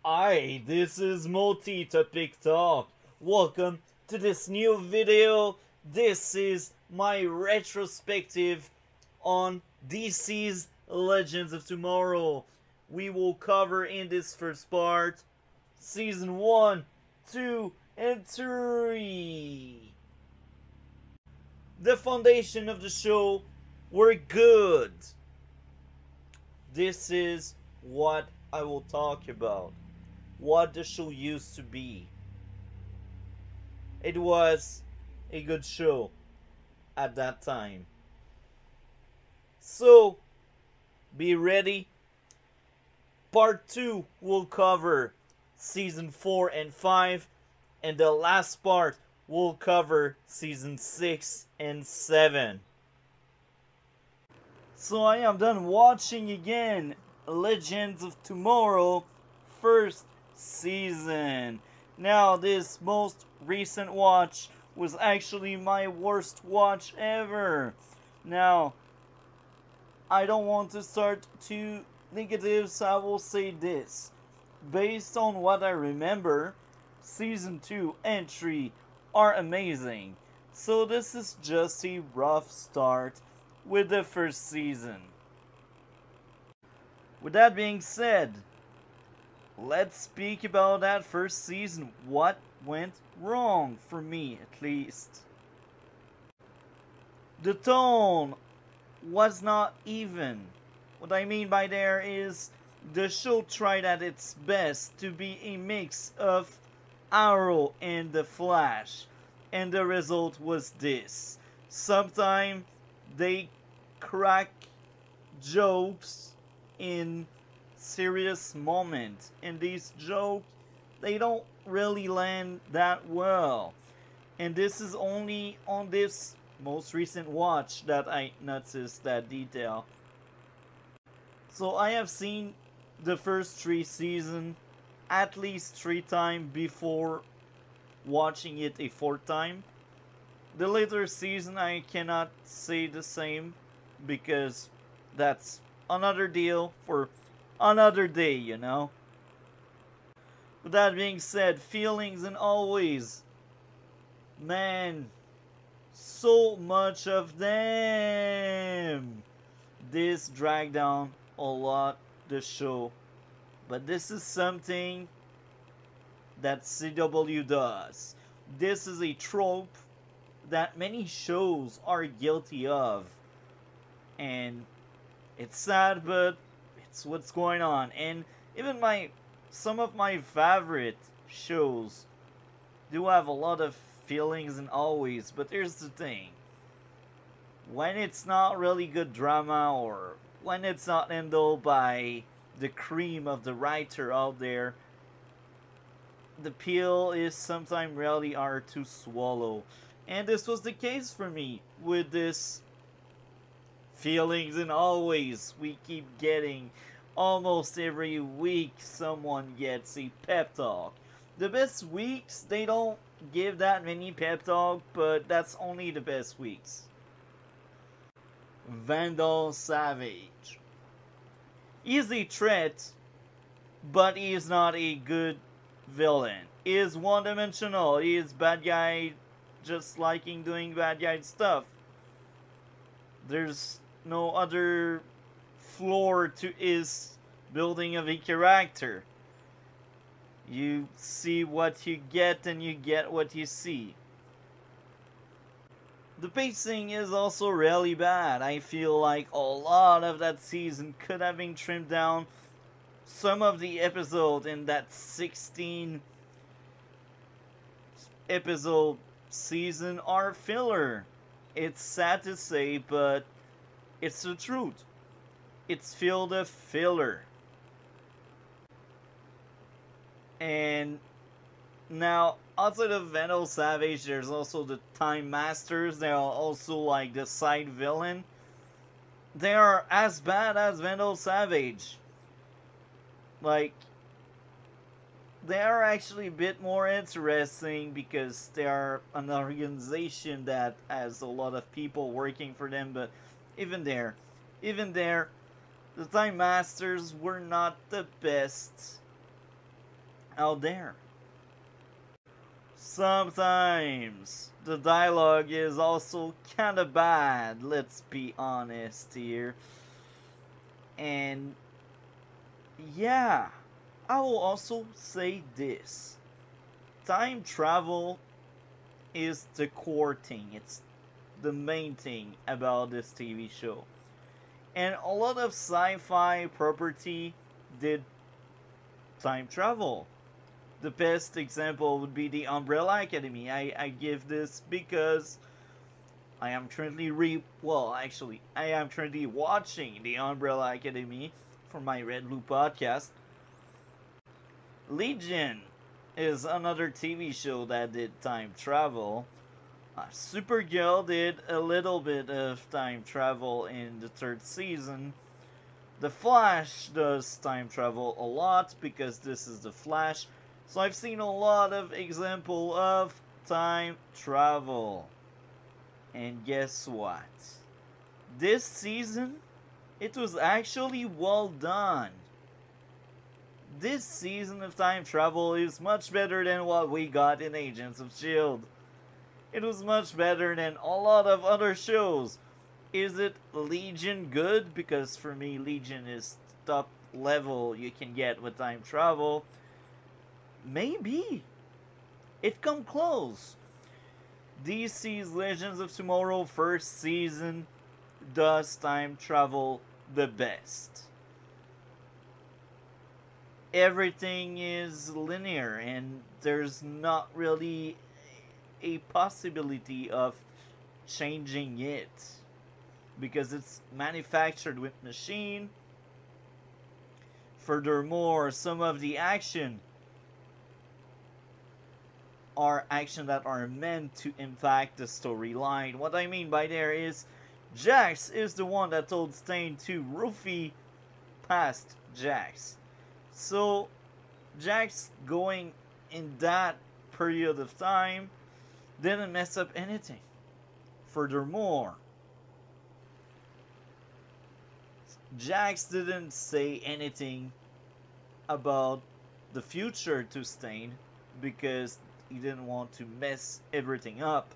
Hi, this is Multi-Topic Talk. Welcome to this new video. This is my retrospective on DC's Legends of Tomorrow. We will cover in this first part Season 1, 2, and 3. The foundation of the show were good. This is what I will talk about. What the show used to be. It was a good show at that time. So, be ready. Part 2 will cover Season 4 and 5. And the last part will cover Season 6 and 7. So I am done watching again Legends of Tomorrow first season. Now this most recent watch was actually my worst watch ever. Now I don't want to start too negative, so I will say this. Based on what I remember, Season 2 and 3 are amazing. So this is just a rough start with the first season. With that being said, let's speak about that first season. What went wrong, for me at least? The tone was not even. What I mean by there is the show tried at its best to be a mix of Arrow and The Flash, and the result was this. Sometimes they crack jokes in serious moments, and these jokes, they don't really land that well. And this is only on this most recent watch that I noticed that detail. So I have seen the first 3 seasons at least 3 times before watching it a 4th time. The later season I cannot say the same, because that's another deal for another day, you know. With that being said, feelings and always, man, so much of them. This dragged down a lot the show, but this is something that CW does. This is a trope that many shows are guilty of, and it's sad, but it's what's going on. And even some of my favorite shows do have a lot of feelings and always, but here's the thing. When it's not really good drama, or when it's not handled by the cream of the writer out there, the pill is sometimes really hard to swallow. And this was the case for me with this feelings and always. We keep getting, almost every week someone gets a pep talk. The best weeks, they don't give that many pep talk, but that's only the best weeks. Vandal Savage. He's a threat, but he is not a good villain. He is one-dimensional. He is bad guy, just liking doing bad guy stuff. There's no other floor to his building of a character. You see what you get, and you get what you see. The pacing is also really bad. I feel like a lot of that season could have been trimmed down. Some of the episodes in that 16 episode season are filler. It's sad to say, but it's the truth. It's filled with filler. And now, outside of Vandal Savage, there's also the Time Masters. They are also like the side villain. They are as bad as Vandal Savage. Like, they are actually a bit more interesting because they are an organization that has a lot of people working for them. But even there, the Time Masters were not the best out there. Sometimes the dialogue is also kinda bad, let's be honest here. And yeah, I will also say this. Time travel is the core thing. It's the main thing about this TV show. And a lot of sci-fi property did time travel. The best example would be the Umbrella Academy. I give this because I am currently I am currently watching the Umbrella Academy for my Red Blue podcast. Legion is another TV show that did time travel. Supergirl did a little bit of time travel in the third season. The Flash does time travel a lot because this is the Flash. So I've seen a lot of example of time travel. And guess what? This season, it was actually well done. This season of time travel is much better than what we got in Agents of S.H.I.E.L.D. It was much better than a lot of other shows. Is it Legion good? Because for me, Legion is top level you can get with time travel. Maybe. It come close. DC's Legends of Tomorrow first season does time travel the best. Everything is linear and there's not really a possibility of changing it because it's manufactured with machine. Furthermore, some of the action are action that are meant to impact the storyline. What I mean by there is Jax is the one that told Stain to roofie past Jax. So Jax going in that period of time didn't mess up anything. Furthermore, Jax didn't say anything about the future to Stain because he didn't want to mess everything up.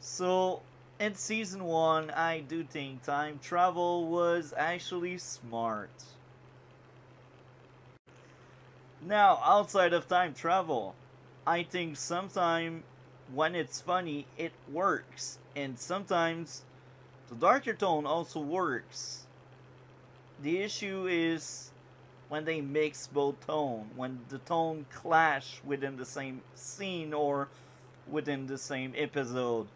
So in season 1, I do think time travel was actually smart. Now, outside of time travel, I think sometimes when it's funny, it works. And sometimes the darker tone also works. The issue is when they mix both tone, when the tone clash within the same scene or within the same episode.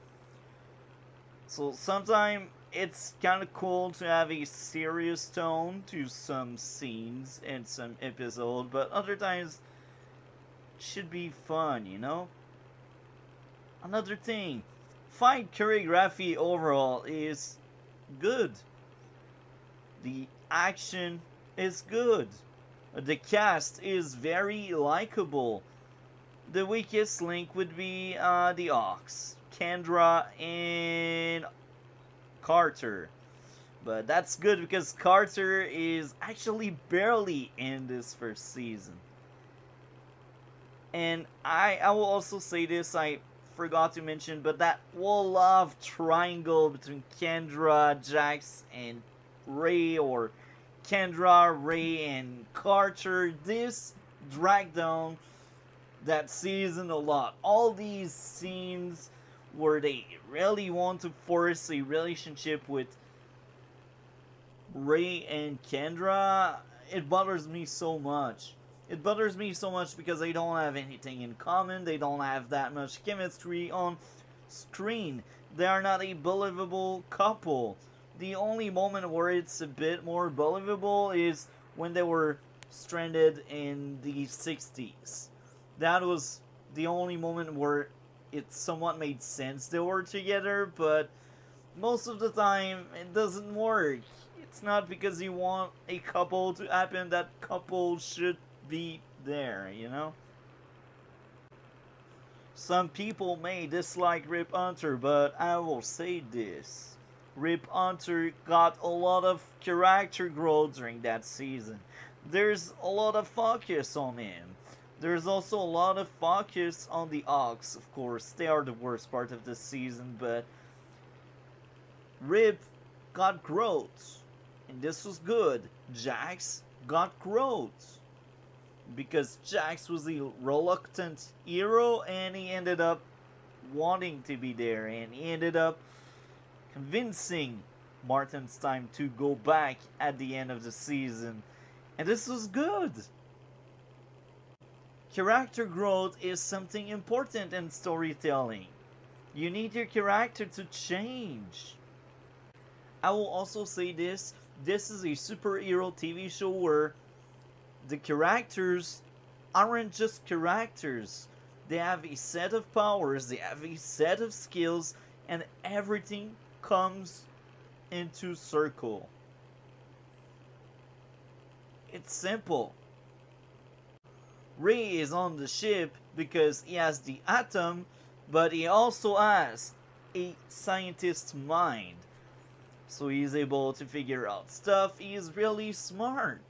So sometimes it's kind of cool to have a serious tone to some scenes and some episodes, but other times it should be fun, you know? Another thing, fight choreography overall is good. The action is good. The cast is very likable. The weakest link would be the Ox, Kendra, and Carter. But that's good because Carter is actually barely in this first season. And I will also say this, I forgot to mention, but that whole love triangle between Kendra, Jax, and Ray, or Kendra, Ray, and Carter, this dragged down that season a lot. All these scenes where they really want to force a relationship with Ray and Kendra, it bothers me so much. It bothers me so much because they don't have anything in common. They don't have that much chemistry on screen. They are not a believable couple. The only moment where it's a bit more believable is when they were stranded in the 60s. That was the only moment where it somewhat made sense they were together, but most of the time it doesn't work. It's not because you want a couple to happen, that couple should be there, you know? Some people may dislike Rip Hunter, but I will say this. Rip Hunter got a lot of character growth during that season. there's a lot of focus on him. There's also a lot of focus on the Ox, of course. They are the worst part of this season, but Rip got growth, and this was good. Jax got growth, because Jax was a reluctant hero, and he ended up wanting to be there, and he ended up convincing Martenstein to go back at the end of the season, and this was good. Character growth is something important in storytelling. You need your character to change. I will also say this is a superhero TV show where the characters aren't just characters. They have a set of powers, they have a set of skills, and everything comes into circle. It's simple. Ray is on the ship because he has the atom, but he also has a scientist's mind. So he's able to figure out stuff. He is really smart.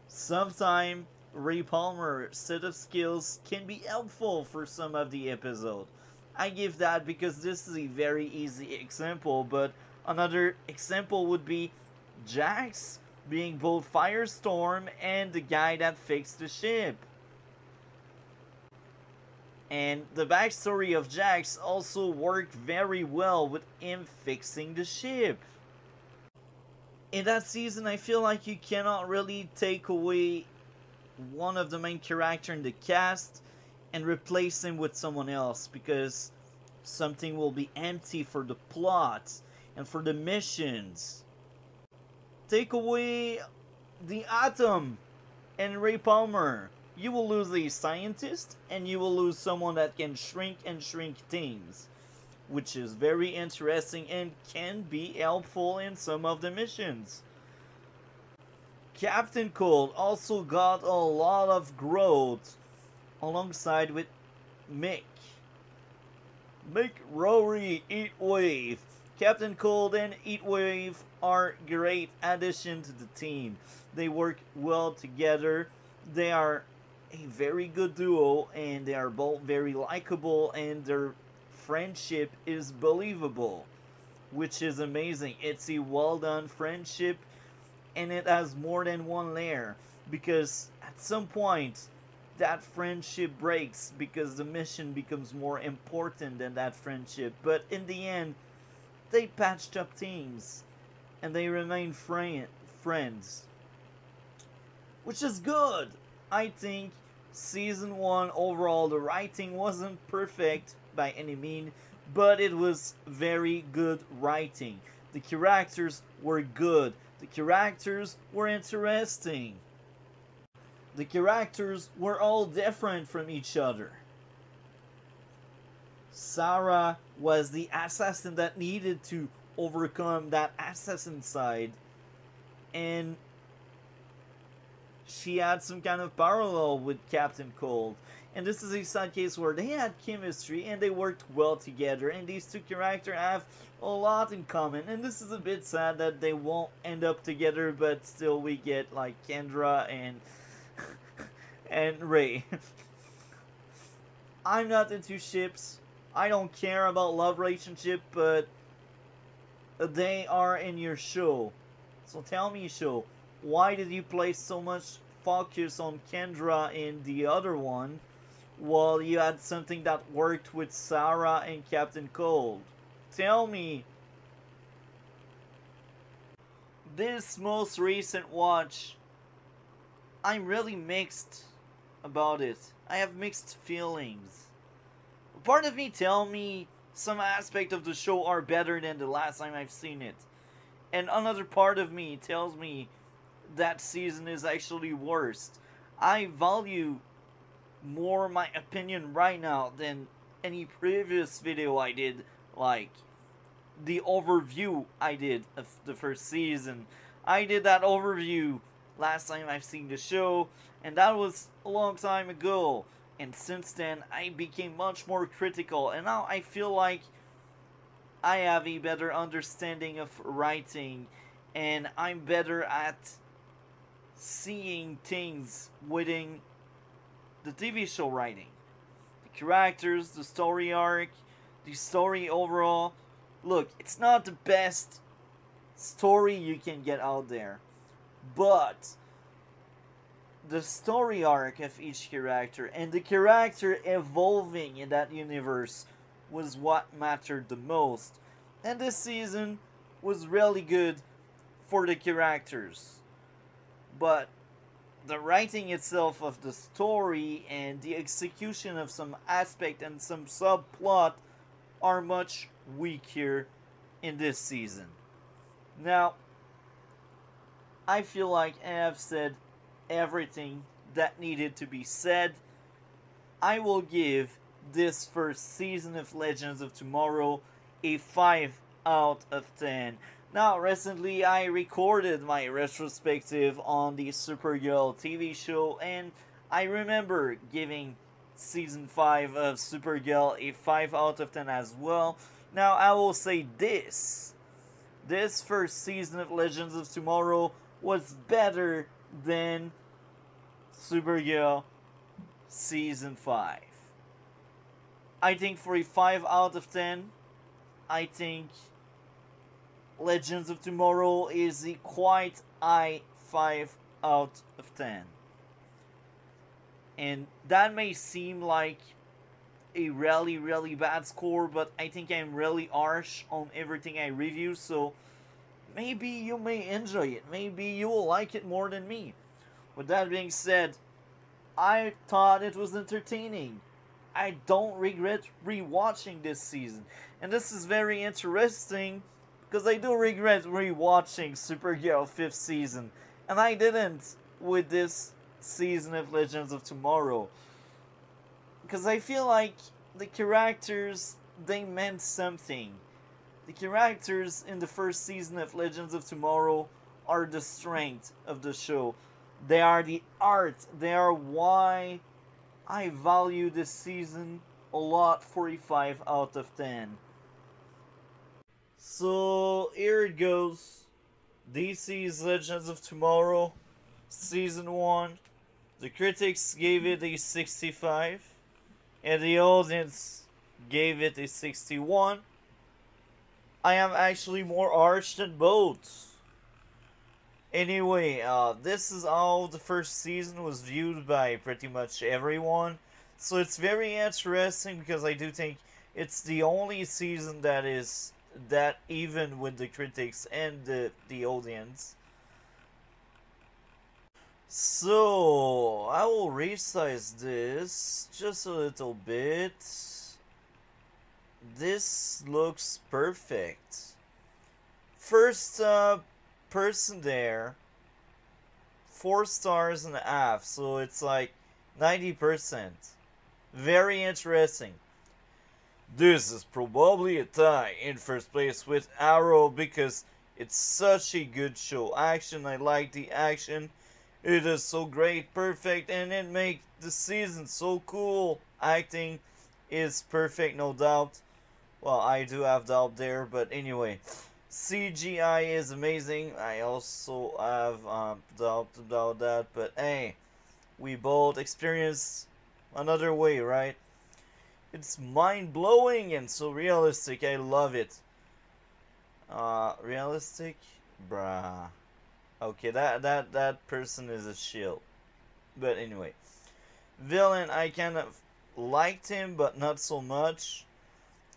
Sometimes Ray Palmer's set of skills can be helpful for some of the episode. I give that because this is a very easy example, but another example would be Jax being both Firestorm and the guy that fixed the ship. And the backstory of Jax also worked very well with him fixing the ship. In that season, I feel like you cannot really take away one of the main characters in the cast and replace him with someone else, because something will be empty for the plot and for the missions. Take away the Atom and Ray Palmer. You will lose a scientist, and you will lose someone that can shrink and shrink things, which is very interesting and can be helpful in some of the missions. Captain Cold also got a lot of growth alongside with Mick. Mick, Rory, Heatwave. Captain Cold and Heatwave are great addition to the team. They work well together. They are a very good duo, and they are both very likable, and their friendship is believable, which is amazing. It's a well done friendship, and it has more than one layer, because at some point that friendship breaks because the mission becomes more important than that friendship. But in the end, they patched up things and they remain friends, which is good. I think season 1 overall, the writing wasn't perfect by any means, but it was very good writing. The characters were good. The characters were interesting. The characters were all different from each other. Sarah was the assassin that needed to overcome that assassin side, and she had some kind of parallel with Captain Cold. And this is a side case where they had chemistry and they worked well together, and these two characters have a lot in common. And this is a bit sad that they won't end up together, but still we get like Kendra and and Ray. I'm not into ships. I don't care about love relationship, but they are in your show. So tell me, show, why did you place so much focus on Kendra in the other one, while you had something that worked with Sarah and Captain Cold? Tell me. This most recent watch, I'm really mixed about it. I have mixed feelings. Part of me tell me some aspect of the show are better than the last time I've seen it, and another part of me tells me that season is actually worst. I value more my opinion right now than any previous video I did, like the overview I did of the first season. I did that overview last time I've seen the show, and that was a long time ago. And since then, I became much more critical, and now I feel like I have a better understanding of writing, and I'm better at seeing things within the TV show writing. The characters, the story arc, the story overall. Look, it's not the best story you can get out there, but the story arc of each character and the character evolving in that universe was what mattered the most. And this season was really good for the characters. But the writing itself of the story and the execution of some aspect and some subplot are much weaker in this season. Now, I feel like I have said everything that needed to be said. I will give this first season of Legends of Tomorrow a 5 out of 10. Now, recently I recorded my retrospective on the Supergirl TV show, and I remember giving season 5 of Supergirl a 5 out of 10 as well. Now, I will say this. This first season of Legends of Tomorrow was better than Supergirl season 5. I think for a 5 out of 10, I think Legends of Tomorrow is a quite high 5 out of 10. And that may seem like a really bad score, but I think I'm really harsh on everything I review, so maybe you may enjoy it. Maybe you will like it more than me. With that being said, I thought it was entertaining. I don't regret rewatching this season. And this is very interesting because I do regret rewatching Supergirl 5th season. And I didn't with this season of Legends of Tomorrow. Because I feel like the characters, they meant something. The characters in the first season of Legends of Tomorrow are the strength of the show. They are the art. They are why I value this season a lot, 45 out of 10. So here it goes. DC's Legends of Tomorrow, Season 1. The critics gave it a 65, and the audience gave it a 61. I am actually more harsh than both. Anyway, this is how the first season was viewed by pretty much everyone. So it's very interesting because I do think it's the only season that is that even with the critics and the audience. So, I will resize this just a little bit. This looks perfect. First person there, 4 stars and a half, so it's like 90%. Very interesting. This is probably a tie in first place with Arrow because it's such a good show. Action, I like the action. It is so great, perfect, and it makes the season so cool. Acting is perfect, no doubt. Well, I do have doubt there, but anyway. CGI is amazing. I also have doubt about that, but hey, we both experience another way, right? It's mind-blowing and so realistic. I love it. Realistic? Bruh. Okay, that person is a shield. But anyway. Villain, I kind of liked him, but not so much.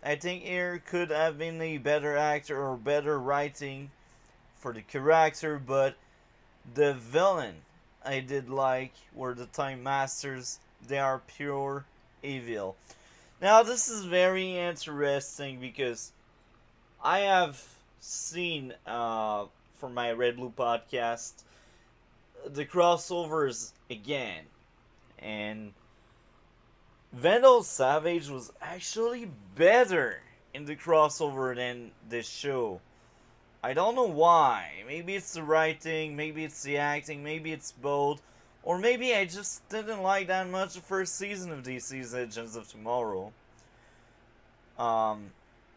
I think here could have been a better actor or better writing for the character, but the villain I did like were the Time Masters. They are pure evil. Now this is very interesting because I have seen for my Red Blue podcast the crossovers again, and Vandal Savage was actually better in the crossover than this show. I don't know why. Maybe it's the writing, maybe it's the acting, maybe it's both. Or maybe I just didn't like that much the first season of DC's Legends of Tomorrow.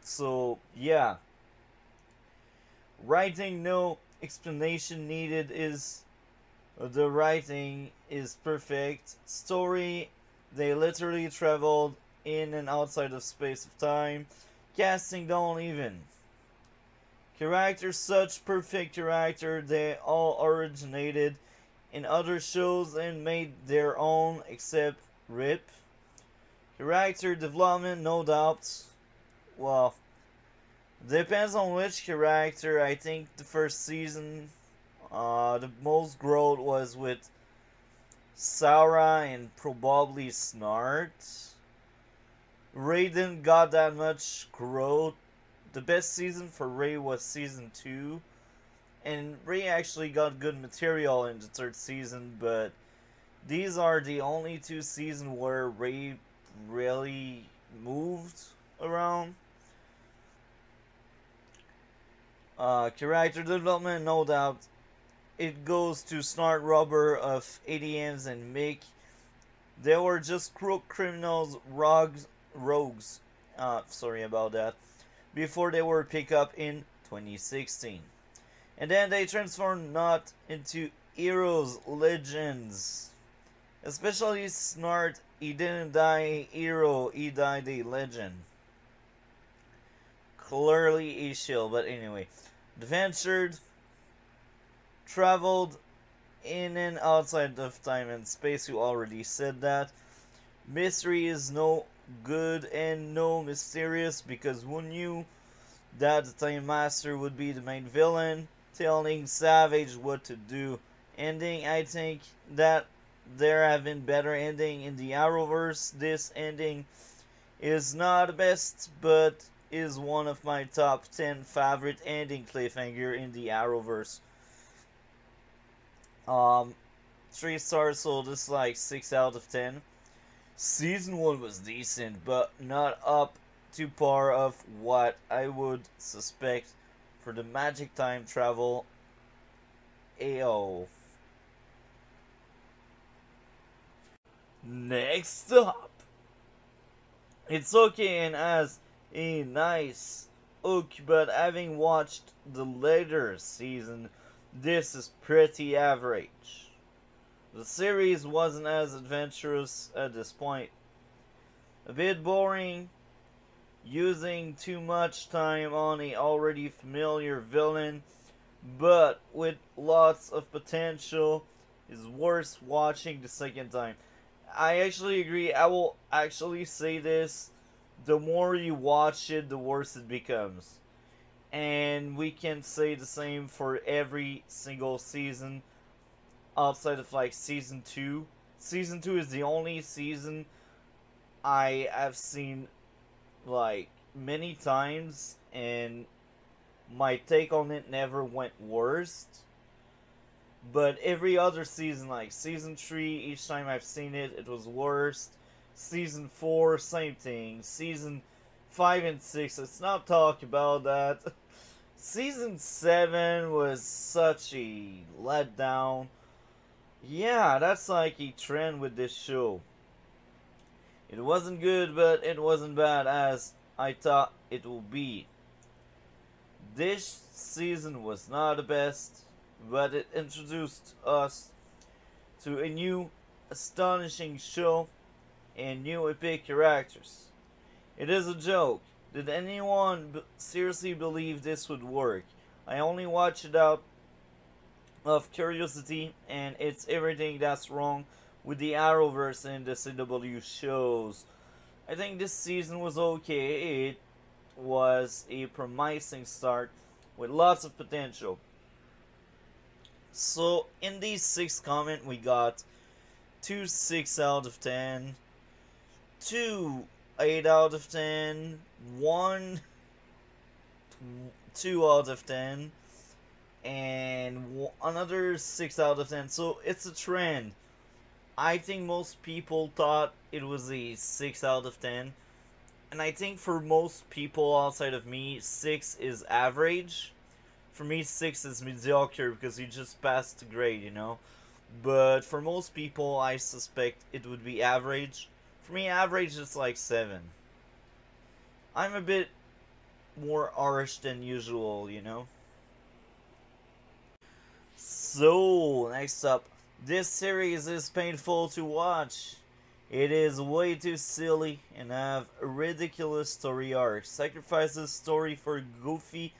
So, yeah. Writing, no explanation needed is The writing is perfect. Story, they literally traveled in and outside of space of time. Casting don't even. Characters, such perfect character, they all originated in other shows and made their own, except Rip. Character development, no doubt. Well, depends on which character. I think the first season, the most growth was with Sarah and probably Snart. Ray didn't got that much growth. The best season for Ray was season 2. And Ray actually got good material in the third season, but these are the only 2 seasons where Ray really moved around. Character development, no doubt. It goes to Snart, Rubber of ADMs and Mick. They were just crook criminals, rogues. Sorry about that. Before they were picked up in 2016. And then they transformed not into heroes, legends. Especially Snart, he didn't die a hero, he died a legend. Clearly a shield, but anyway. Adventured, traveled in and outside of time and space, you already said that. Mystery is no good and no mysterious, because who knew that the Time Master would be the main villain, telling Savage what to do. Ending, I think that there have been better ending in the Arrowverse. This ending is not the best, but is one of my top 10 favorite ending cliffhanger in the Arrowverse. 3 stars, so this is like 6 out of 10. Season 1 was decent, but not up to par of what I would suspect for the Magic Time Travel AO. Next up, it's okay and has a nice hook, but having watched the later season, this is pretty average. The series wasn't as adventurous at this point. A bit boring, using too much time on a already familiar villain, but with lots of potential, is worth watching the second time. I actually agree. I will actually say this. The more you watch it, the worse it becomes. And we can say the same for every single season outside of like season 2. Season 2 is the only season I have seen like many times, and my take on it never went worst. But every other season, like season 3, each time I've seen it, it was worst. Season 4, same thing. Season 5 and 6, let's not talk about that. Season 7 was such a letdown. Yeah, that's like a trend with this show. It wasn't good, but it wasn't bad as I thought it would be. This season was not the best, but it introduced us to a new, astonishing show and new epic characters. It is a joke. Did anyone seriously believe this would work? I only watched it out of curiosity, and it's everything that's wrong with the Arrowverse and the CW shows. I think this season was okay. It was a promising start with lots of potential. So in these 6 comments, we got 2 6 out of 10, 2 8 out of 10, 1 2 out of 10, and another 6 out of 10. So it's a trend. I think most people thought it was a 6 out of 10. And I think for most people outside of me, 6 is average. For me, 6 is mediocre because you just passed the grade, you know. But for most people, I suspect it would be average. For me, average is like 7. I'm a bit more harsh than usual, you know. So, next up, This series is painful to watch. It is way too silly and have a ridiculous story arc. Sacrifices story for goofy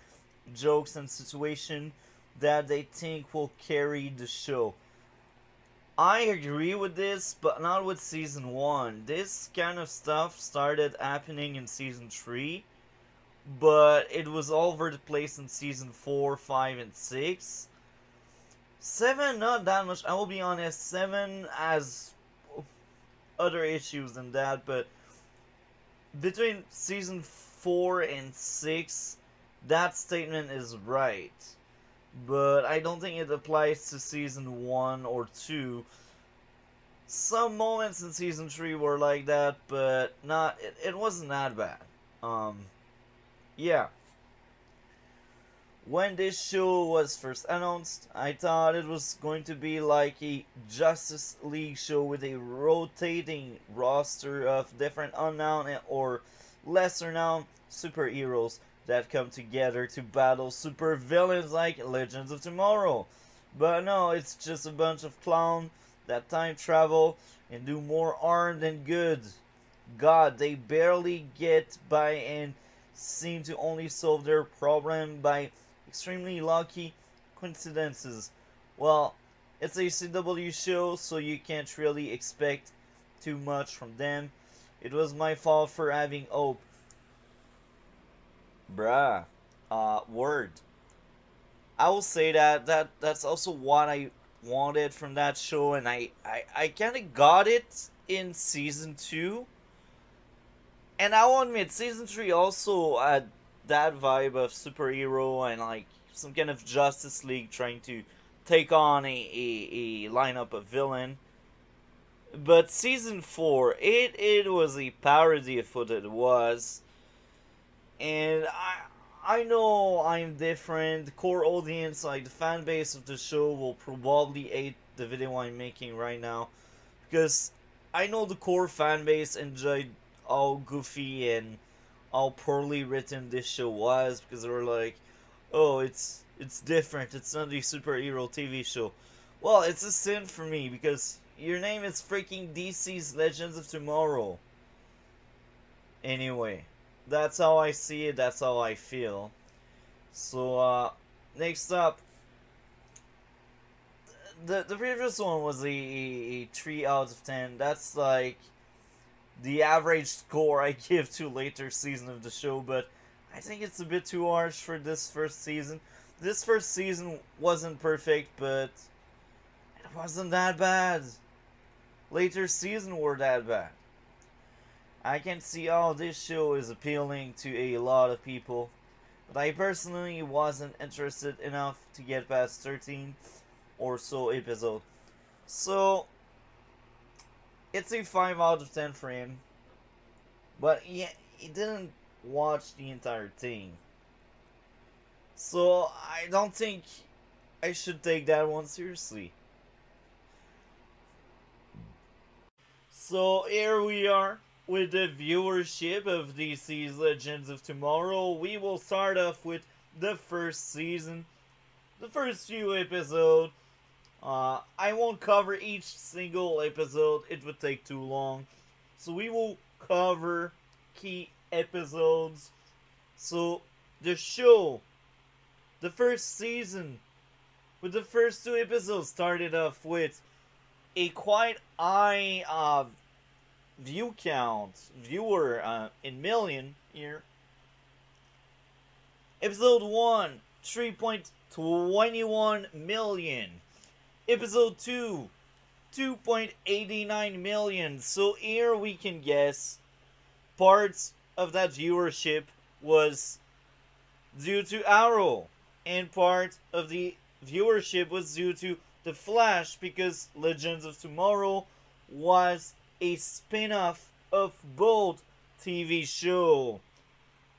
jokes and situation that they think will carry the show. I agree with this, but not with season 1. This kind of stuff started happening in season 3, but it was all over the place in season 4, 5, and 6. 7, not that much. I will be honest, 7 has other issues than that, but between season 4 and 6, that statement is right. But I don't think it applies to season 1 or 2. Some moments in season 3 were like that, but not it wasn't that bad. Yeah. When this show was first announced, I thought it was going to be like a Justice League show with a rotating roster of different unknown or lesser known superheroes that come together to battle super villains like Legends of Tomorrow. But no, it's just a bunch of clowns that time travel and do more harm than good. God, they barely get by and seem to only solve their problem by extremely lucky coincidences. Well, it's a CW show, so you can't really expect too much from them. It was my fault for having hope. Bruh. Word. I will say that's also what I wanted from that show, and I kind of got it in season 2. And I will admit, season 3 also had that vibe of superhero and like some kind of Justice League trying to take on a lineup of villain. But season 4, it was a parody of what it was. And I know I'm different. The core audience, like the fan base of the show, will probably hate the video I'm making right now. Because I know the core fan base enjoyed how goofy and how poorly written this show was, because they were like, oh, it's different, it's not a superhero TV show. Well, it's a sin for me, because your name is freaking DC's Legends of Tomorrow. Anyway, that's how I see it, that's how I feel. So, next up, the previous one was a 3 out of 10. That's like the average score I give to later season of the show, but I think it's a bit too harsh for this first season. This first season wasn't perfect, but it wasn't that bad. Later season were that bad. I can see how this show is appealing to a lot of people, but I personally wasn't interested enough to get past 13 or so episode. So, it's a 5 out of 10 for him. But yeah, he didn't watch the entire thing. So I don't think I should take that one seriously. So here we are with the viewership of DC's Legends of Tomorrow. We will start off with the first season, the first few episodes. I won't cover each single episode, it would take too long. So we will cover key episodes. So the show, the first season, with the first 2 episodes, started off with a quite high view count, viewer in million here. Episode 1, 3.21 million. Episode 2, 2.89 million. So here we can guess parts of that viewership was due to Arrow, and part of the viewership was due to The Flash, because Legends of Tomorrow was a spin-off of both TV show.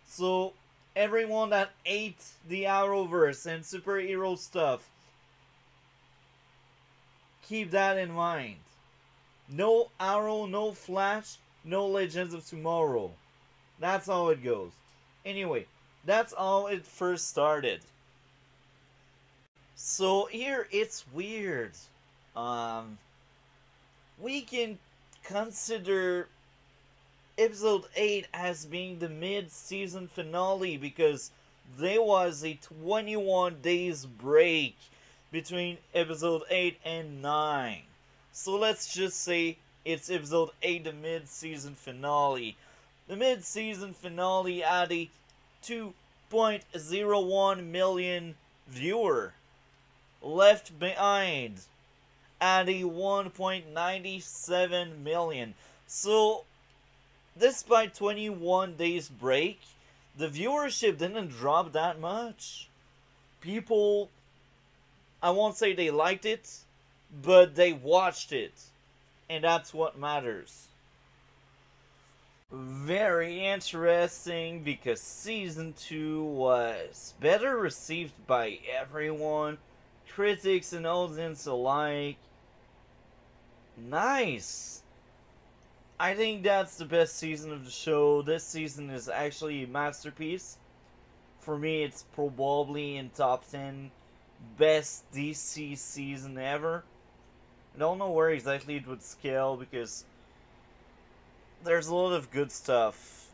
So everyone that ate the Arrowverse and superhero stuff, keep that in mind. No Arrow, no Flash, no Legends of Tomorrow. That's how it goes. Anyway, that's how it first started. So here it's weird. Um, we can consider episode 8 as being the mid-season finale because there was a 21 days break between episode 8 and 9. So let's just say it's episode 8, the mid-season finale. The mid-season finale had a 2.01 million viewer. Left Behind at a 1.97 million. So despite 21 days break, the viewership didn't drop that much. People, I won't say they liked it, but they watched it. And that's what matters. Very interesting because season 2 was better received by everyone, critics and audience alike. Nice. I think that's the best season of the show. This season is actually a masterpiece. For me, it's probably in top 10 best DC season ever. I don't know where exactly it would scale because there's a lot of good stuff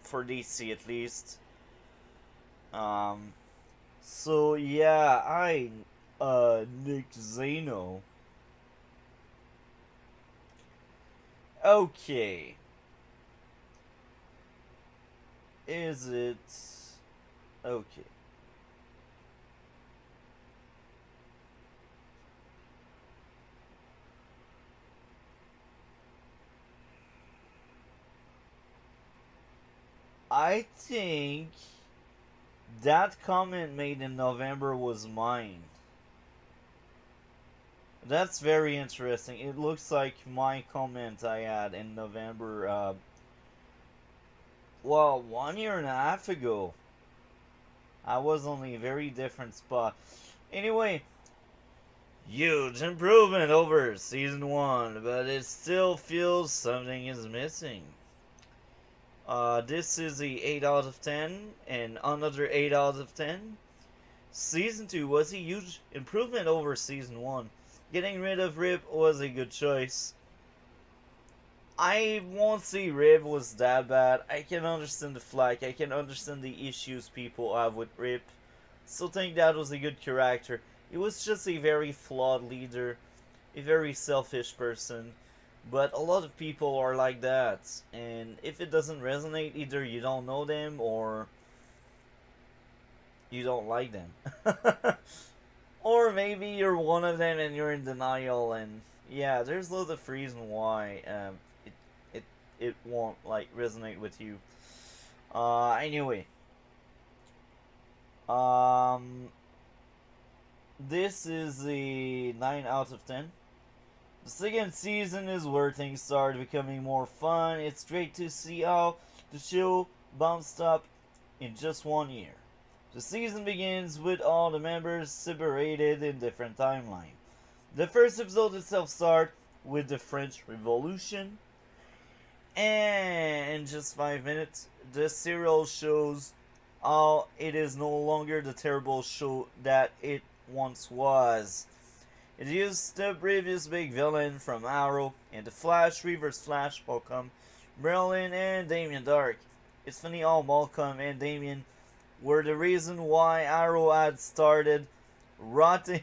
for DC at least. So yeah, Nick Zano. Okay. Is it okay? I think that comment made in November was mine. That's very interesting. It looks like my comment I had in November, well, 1 year and a half ago. I was on a very different spot. Anyway, huge improvement over season 1, but it still feels something is missing. This is a 8 out of 10, and another 8 out of 10. Season 2 was a huge improvement over season 1. Getting rid of Rip was a good choice. I won't say Rip was that bad. I can understand the flack. I can understand the issues people have with Rip. Still think that was a good character. It was just a very flawed leader. A very selfish person. But a lot of people are like that. And if it doesn't resonate, either you don't know them or you don't like them. Or maybe you're one of them and you're in denial, and yeah, there's loads of reasons why it it it won't like resonate with you. Anyway, um, this is a 9 out of 10. The second season is where things start becoming more fun. It's great to see how the show bounced up in just 1 year. The season begins with all the members separated in different timelines. The first episode itself starts with the French Revolution, and in just 5 minutes, the serial shows how it is no longer the terrible show that it once was. It used the previous big villain from Arrow and the Flash, Reverse Flash, Malcolm, Merlin, and Damien Dark. It's funny how Malcolm and Damien were the reason why Arrow had started rotting.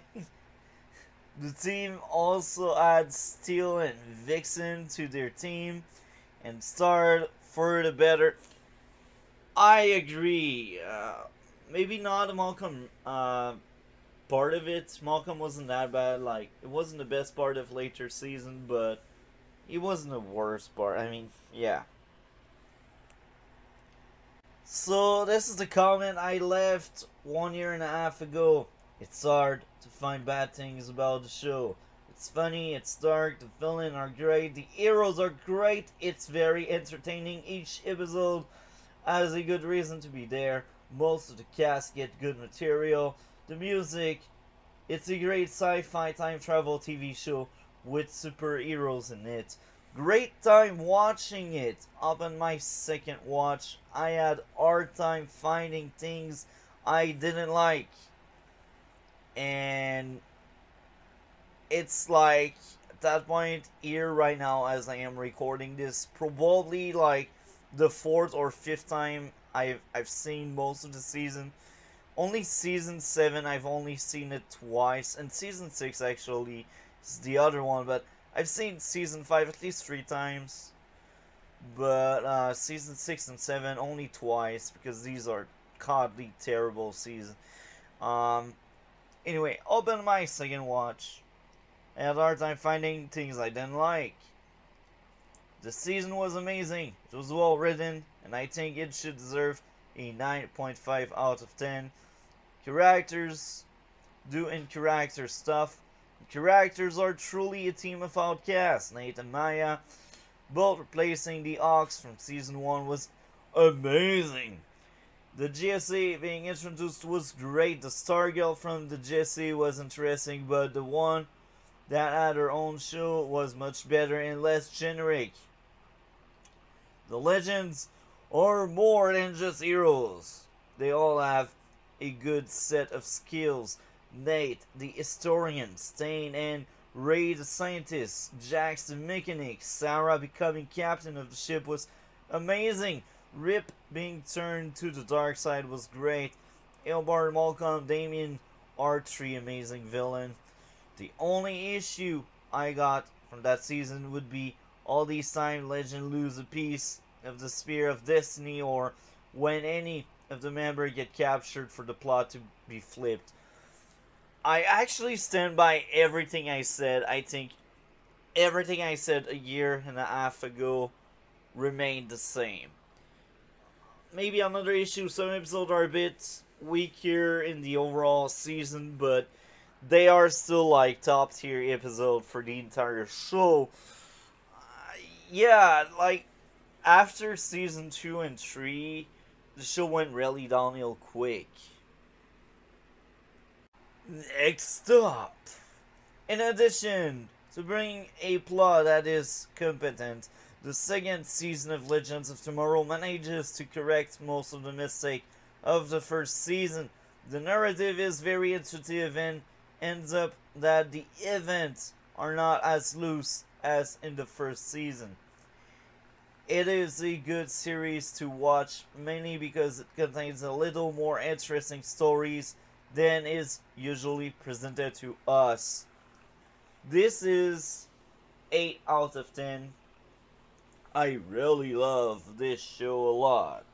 The team also had Steel and Vixen to their team and started for the better. I agree. Maybe not Malcolm part of it. Malcolm wasn't that bad. Like, it wasn't the best part of later season, but it wasn't the worst part. I mean, yeah. So this is the comment I left 1 year and a half ago. It's hard to find bad things about the show. It's funny, it's dark, the villains are great, the heroes are great, it's very entertaining. Each episode has a good reason to be there. Most of the cast get good material. The music, it's a great sci-fi time travel TV show with superheroes in it. Great time watching it. Up on my second watch, I had hard time finding things I didn't like. And it's like at that point here right now as I am recording this, probably like the fourth or fifth time I've seen most of the season. Only season 7 I've only seen it twice, and season 6 actually is the other one, but I've seen season 5 at least 3 times. But season 6 and 7 only twice because these are godly terrible seasons. Um, anyway, open my second watch. I had a hard time finding things I didn't like. The season was amazing. It was well written, and I think it should deserve a 9.5 out of 10. Characters doing character stuff. The characters are truly a team of outcasts. Nate and Maya, both replacing the Ox from season 1, was amazing. The GSA being introduced was great. The Stargirl from the GSA was interesting, but the one that had her own show was much better and less generic. The legends are more than just heroes. They all have a good set of skills. Nate, the historian, Stain and Ray, the scientist, Jax, the mechanic, Sarah becoming captain of the ship was amazing. Rip being turned to the dark side was great. Elbar, Malcolm, Damien are 3 amazing villains. The only issue I got from that season would be all these times Legend lose a piece of the Spear of Destiny, or when any of the members get captured for the plot to be flipped. I actually stand by everything I said. I think everything I said a year and a half ago remained the same. Maybe another issue, some episodes are a bit weaker in the overall season, but they are still like top tier episode for the entire show. Yeah, like after season 2 and 3, the show went really downhill quick. Next up, in addition to bringing a plot that is competent, the second season of Legends of Tomorrow manages to correct most of the mistakes of the first season. The narrative is very intuitive and ends up that the events are not as loose as in the first season. It is a good series to watch, mainly because it contains a little more interesting stories than is usually presented to us. This is 8 out of 10. I really love this show a lot.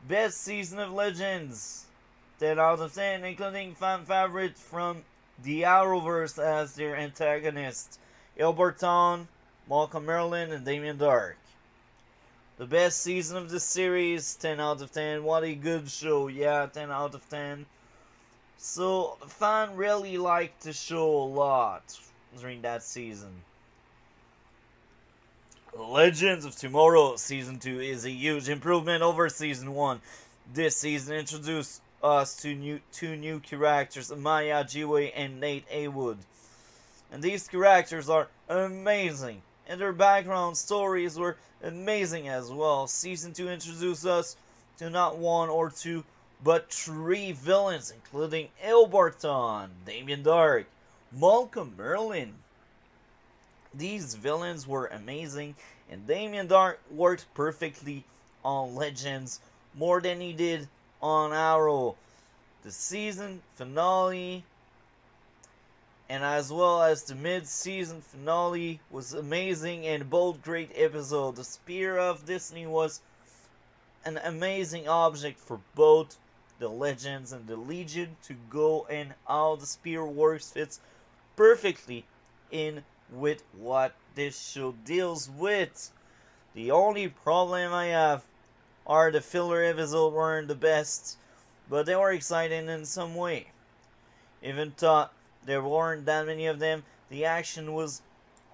Best season of Legends, 10 out of 10, including fan favorite from the Arrowverse as their antagonist, Elberton, Malcolm Merlin, and Damien Dark. The best season of the series, 10 out of 10. What a good show, yeah, 10 out of 10. So, the fan really liked the show a lot during that season. Legends of Tomorrow Season 2 is a huge improvement over Season 1. This season introduced us to two new characters, Maya Jiwei and Nate Awood. And these characters are amazing, and their background stories were amazing as well. Season 2 introduced us to not 1 or 2, but 3 villains, including Elbarton, Damien Dark, Malcolm Merlin. These villains were amazing, and Damien Dark worked perfectly on Legends more than he did on Arrow. The season finale, and as well as the mid-season finale, was amazing and both great episodes. The Spear of Destiny was an amazing object for both the Legends and the Legion to go, and how the Spear works fits perfectly in with what this show deals with. The only problem I have are the filler episodes weren't the best, but they were exciting in some way. Even though there weren't that many of them, the action was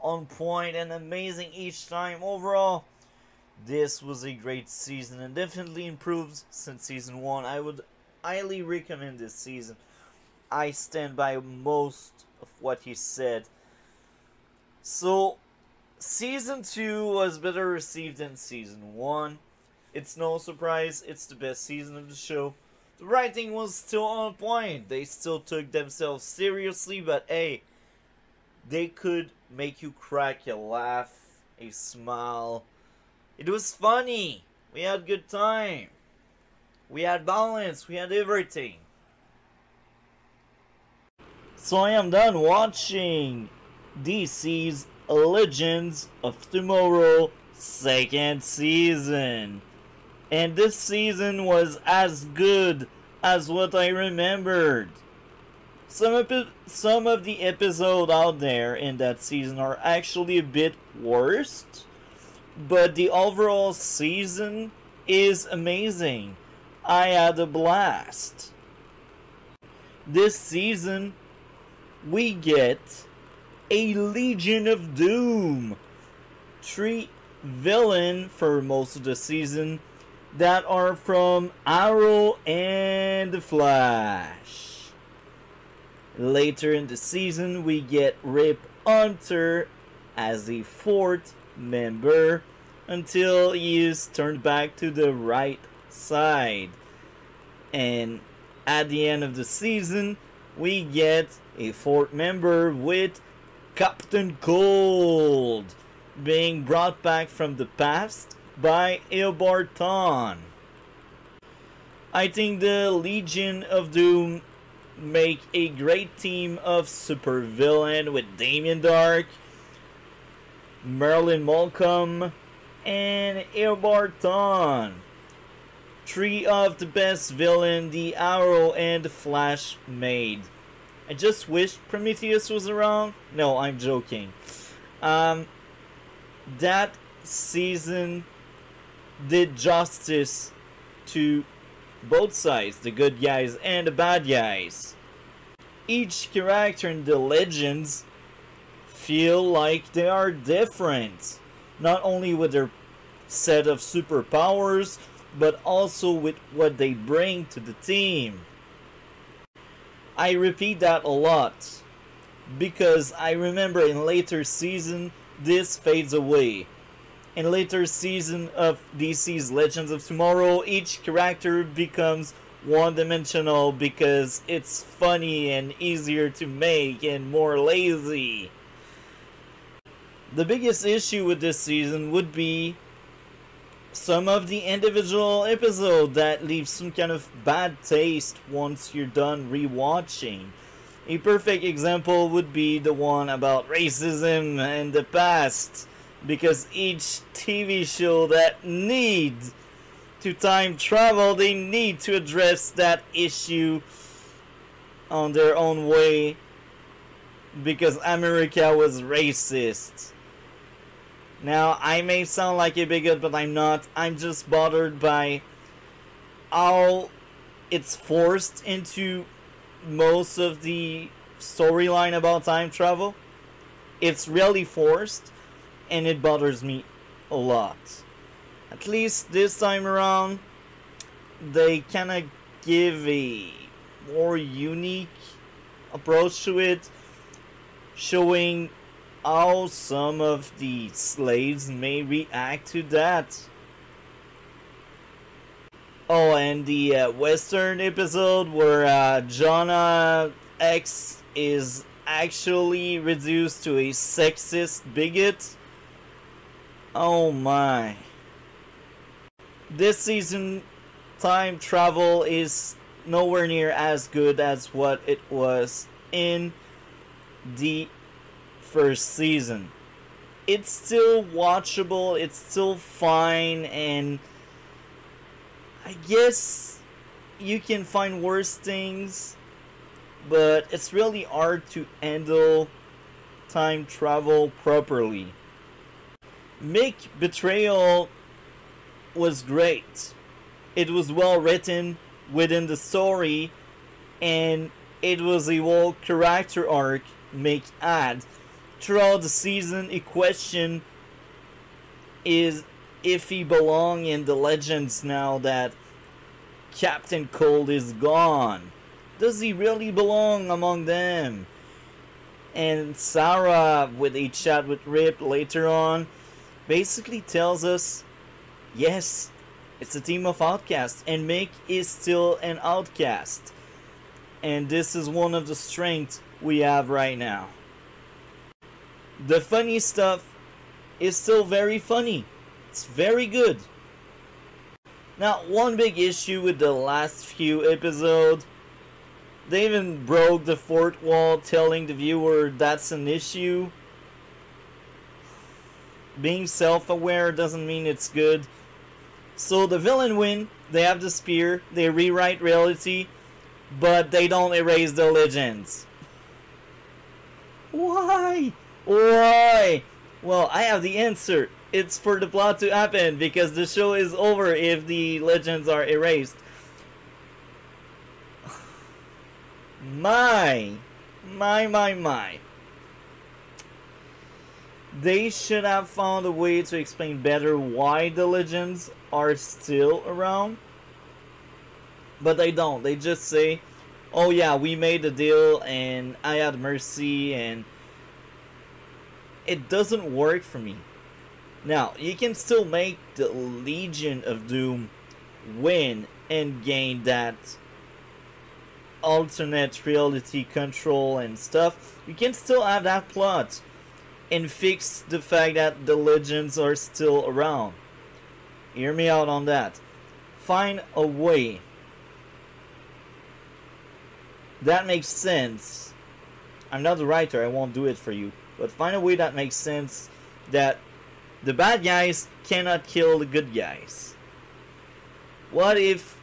on point and amazing each time. Overall, this was a great season and definitely improved since season 1. I would highly recommend this season. I stand by most of what he said. So, season 2 was better received than season 1. It's no surprise, it's the best season of the show. The writing was still on point. They still took themselves seriously, but hey, they could make you crack a laugh, a smile. It was funny. We had good time. We had balance. We had everything. So I am done watching DC's Legends of Tomorrow second season. And this season was as good as what I remembered. Some of the episodes out there in that season are actually a bit worse, but the overall season is amazing. I had a blast. This season, we get a Legion of Doom. 3 villains for most of the season that are from Arrow and the Flash. Later in the season, we get Rip Hunter as a 4th member until he is turned back to the right side. And at the end of the season, we get a 4th member with Captain Cold being brought back from the past by Ilbarton. I think the Legion of Doom make a great team of supervillain with Damien Dark, Marilyn Malcolm, and Ilbarton. 3 of the best villain the Arrow and the Flash made. I just wish Prometheus was around. No, I'm joking. That season did justice to both sides, the good guys and the bad guys. Each character in the Legends feel like they are different, not only with their set of superpowers, but also with what they bring to the team. I repeat that a lot, because I remember in later season, this fades away. In later season of DC's Legends of Tomorrow, each character becomes one-dimensional because it's funny and easier to make and more lazy. The biggest issue with this season would be some of the individual episodes that leave some kind of bad taste once you're done rewatching. A perfect example would be the one about racism and the past, because each TV show that needs to time travel, they need to address that issue on their own way, because America was racist. Now, I may sound like a bigot, but I'm not. I'm just bothered by how it's forced into most of the storyline about time travel. It's really forced, and it bothers me a lot. At least this time around, they kind of give a more unique approach to it, showing how some of the slaves may react to that. Oh, and the Western episode where Jonah X is actually reduced to a sexist bigot. Oh my. This season, time travel is nowhere near as good as what it was in the first season. It's still watchable, it's still fine, and I guess you can find worse things, but it's really hard to handle time travel properly. Mick Betrayal was great. It was well written within the story, and it was a whole character arc Mick had. Throughout the season, a question is if he belongs in the Legends now that Captain Cold is gone. Does he really belong among them? And Sarah, with a chat with Rip later on, basically tells us, yes, It's a team of outcasts, and Mick is still an outcast. And this is one of the strengths we have right now. The funny stuff is still very funny. It's very good. Now, one big issue with the last few episodes, they even broke the fourth wall, telling the viewer that's an issue. Being self-aware doesn't mean it's good. So the villain win, they have the spear, they rewrite reality, but they don't erase the legends. Why? Why? Well, I have the answer. It's for the plot to happen, because the show is over if the legends are erased. My. They should have found a way to explain better why the legends are still around. But they don't. They just say, oh yeah, we made a deal and I had mercy, and it doesn't work for me. Now, you can still make the Legion of Doom win and gain that alternate reality control and stuff. You can still have that plot and fix the fact that the legends are still around. Hear me out on that. Find a way that makes sense. I'm not the writer, I won't do it for you. But find a way that makes sense, that the bad guys cannot kill the good guys. What if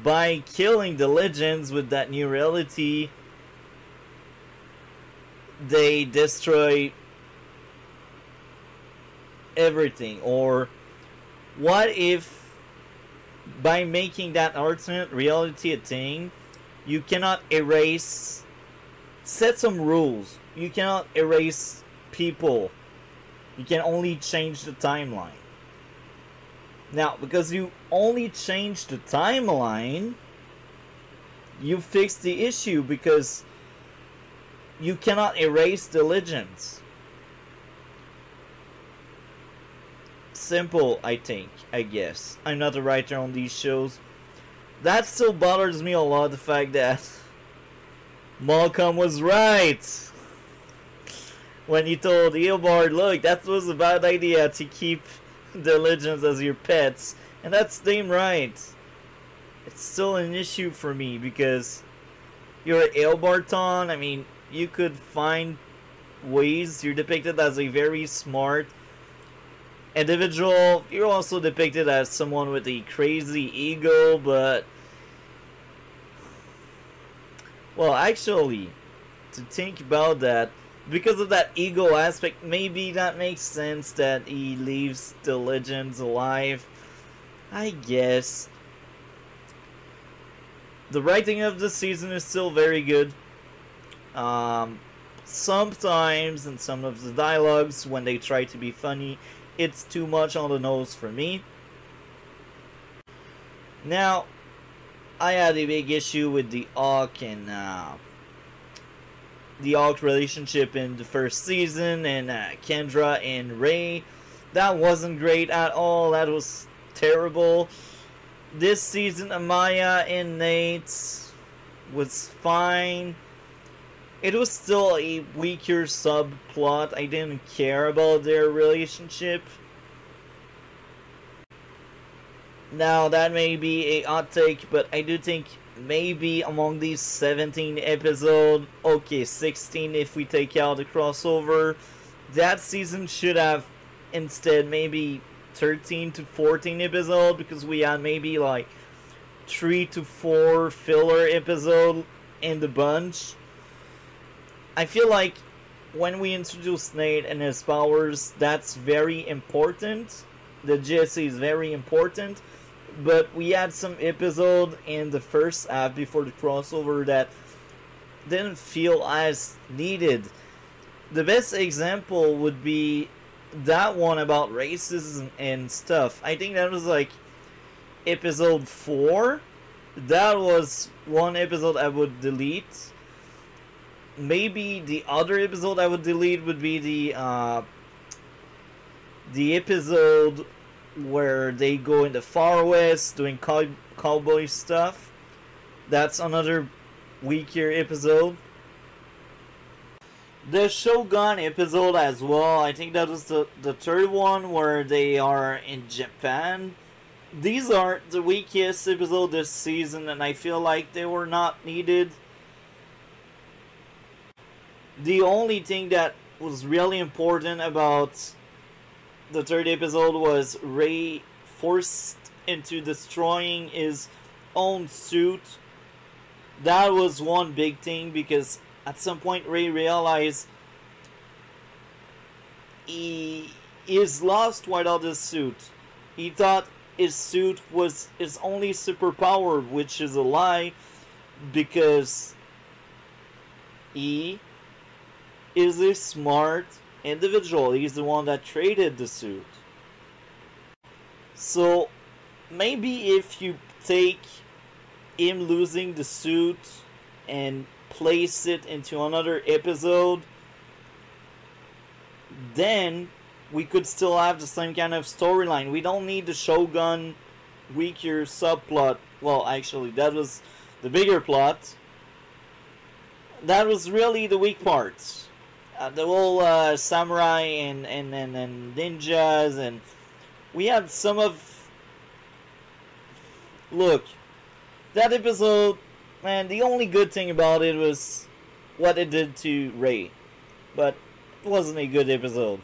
by killing the legends with that new reality, they destroy everything? Or what if by making that alternate reality a thing, you cannot erase, set some rules. You cannot erase people. You can only change the timeline. Now, because you only change the timeline, you fix the issue, because you cannot erase the legends. Simple, I think, I guess. I'm not a writer on these shows. That still bothers me a lot, the fact that Malcolm was right when he told Eobard, look, that was a bad idea to keep the legends as your pets. And that's damn right. It's still an issue for me, because you're Eobarton. I mean, you could find ways. You're depicted as a very smart individual. You're also depicted as someone with a crazy ego, but well, actually, to think about that, because of that ego aspect, maybe that makes sense that he leaves the legends alive, I guess. The writing of the season is still very good. Sometimes in some of the dialogues, when they try to be funny, it's too much on the nose for me. Now, I had a big issue with the Hawk and the Hawk relationship in the first season, and Kendra and Ray. That wasn't great at all. That was terrible. This season, Amaya and Nate was fine. It was still a weaker subplot. I didn't care about their relationship. Now, that may be a hot take, but I do think maybe among these 17 episodes, okay, 16 if we take out the crossover, that season should have instead maybe 13 to 14 episodes, because we had maybe like 3 to 4 filler episodes in the bunch. I feel like when we introduce Nate and his powers, that's very important. The Jesse is very important. But we had some episode in the first half before the crossover that didn't feel as needed. The best example would be that one about racism and stuff. I think that was like episode 4. That was one episode I would delete. Maybe the other episode I would delete would be the episode where they go in the far west doing cowboy stuff. That's another weaker episode. The Shogun episode as well. I think that was the third one where they are in Japan. These are the weakest episode this season, and I feel like they were not needed. The only thing that was really important about the third episode was Rei forced into destroying his own suit. That was one big thing, because at some point Rei realized he is lost without his suit. He thought his suit was his only superpower, which is a lie, because he is a smart individual. He's the one that traded the suit. So maybe if you take him losing the suit and place it into another episode, then we could still have the same kind of storyline. We don't need the Shogun weaker subplot. Well, actually, that was the bigger plot. That was really the weak part. The whole samurai and ninjas, and we had some of... Look, that episode, man, the only good thing about it was what it did to Rei. But it wasn't a good episode.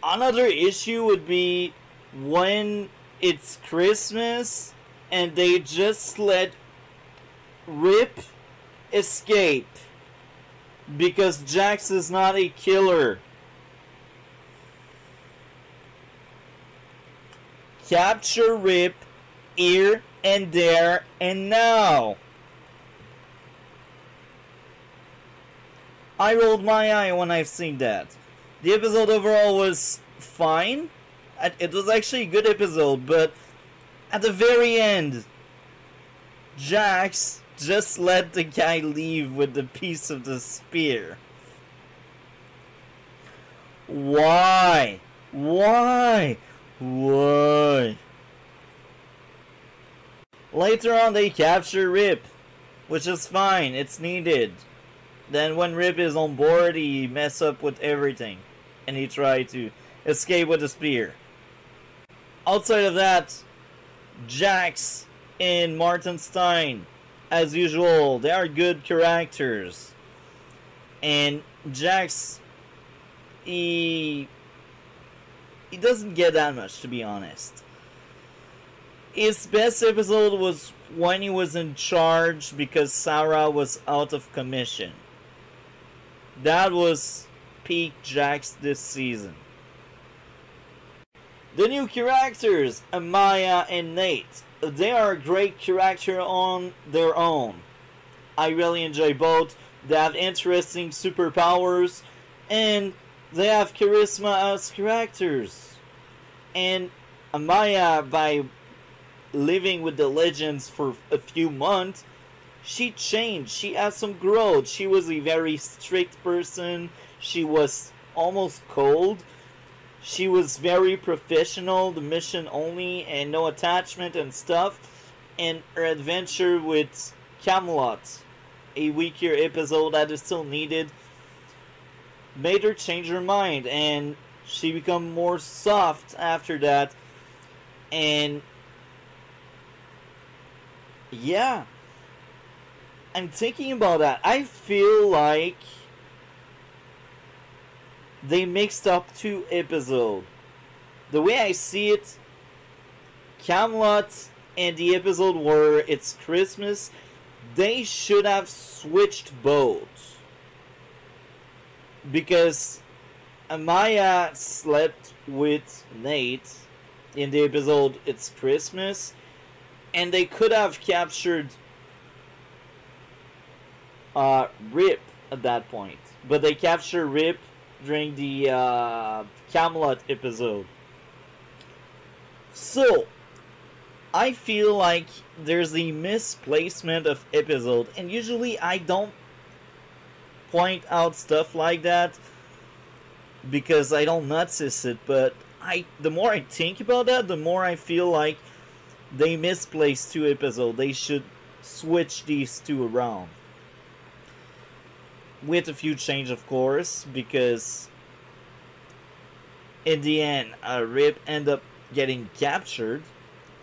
Another issue would be when it's Christmas and they just let Rip escape because Jax is not a killer. Capture Rip here and there and now. I rolled my eye when I've seen that. The episode overall was fine. It was actually a good episode, but at the very end, Jax just let the guy leave with the piece of the spear. Why? Why? Why? Later on, they capture Rip, which is fine. It's needed. Then when Rip is on board, he mess up with everything. And he tried to escape with a spear. Outside of that, Jax and Martin Stein, as usual, they are good characters. And Jax, he doesn't get that much, to be honest. His best episode was when he was in charge because Sarah was out of commission. That was peak Jax this season. The new characters, Amaya and Nate, they are a great character on their own. I really enjoy both. They have interesting superpowers and they have charisma as characters. And Amaya, by living with the legends for a few months, she changed. She had some growth. She was a very strict person. She was almost cold. She was very professional, the mission only, and no attachment and stuff. And her adventure with Camelot, a weaker episode that is still needed, made her change her mind, and she became more soft after that. And yeah, I'm thinking about that. I feel like they mixed up two episodes. The way I see it, Camelot and the episode where it's Christmas, they should have switched both. Because Amaya slept with Nate in the episode It's Christmas, and they could have captured Rip at that point. But they captured Rip during the Camelot episode. So, I feel like there's a misplacement of episode, and usually I don't point out stuff like that, because I don't notice it, but the more I think about that, the more I feel like they misplaced 2 episodes. They should switch these two around. With a few change, of course, because in the end, Rip ended up getting captured,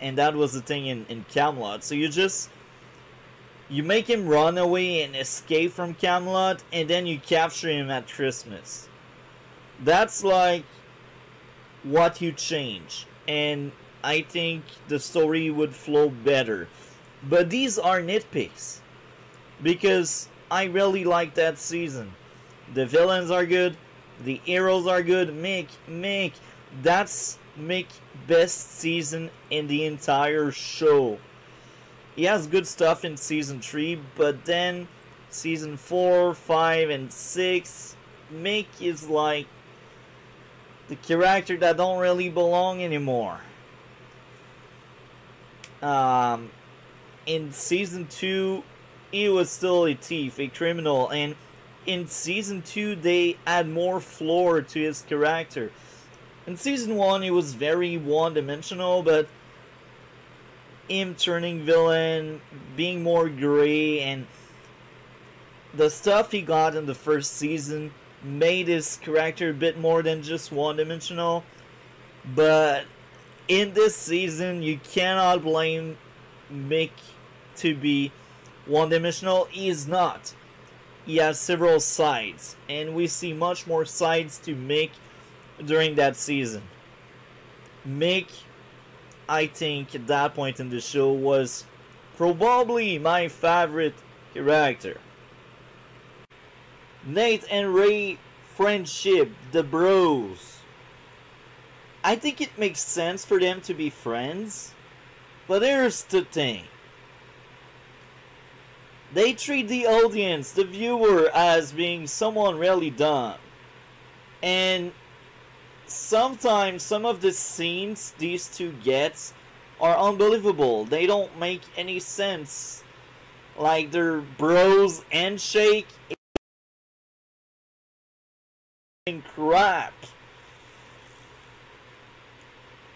and that was the thing in Camelot. So you make him run away and escape from Camelot, and then you capture him at Christmas. That's like what you change, and I think the story would flow better. But these are nitpicks, because I really like that season. The villains are good, the heroes are good. Mick, that's Mick's best season in the entire show. He has good stuff in season 3, but then season 4, 5, and 6, Mick is like the character that don't really belong anymore. In season 2, he was still a thief, a criminal, and in season 2 they add more floor to his character. In season 1 he was very one-dimensional, but him turning villain, being more gray, and the stuff he got in the first season made his character a bit more than just one-dimensional. But in this season, you cannot blame Mick to be one-dimensional. He is not. He has several sides, and we see much more sides to Mick during that season. Mick, I think at that point in the show, was probably my favorite character. Nate and Ray friendship, the bros. I think it makes sense for them to be friends, but here's the thing. They treat the audience, the viewer, as being someone really dumb. And sometimes some of the scenes these two get are unbelievable. They don't make any sense. Like their bros handshake and crap.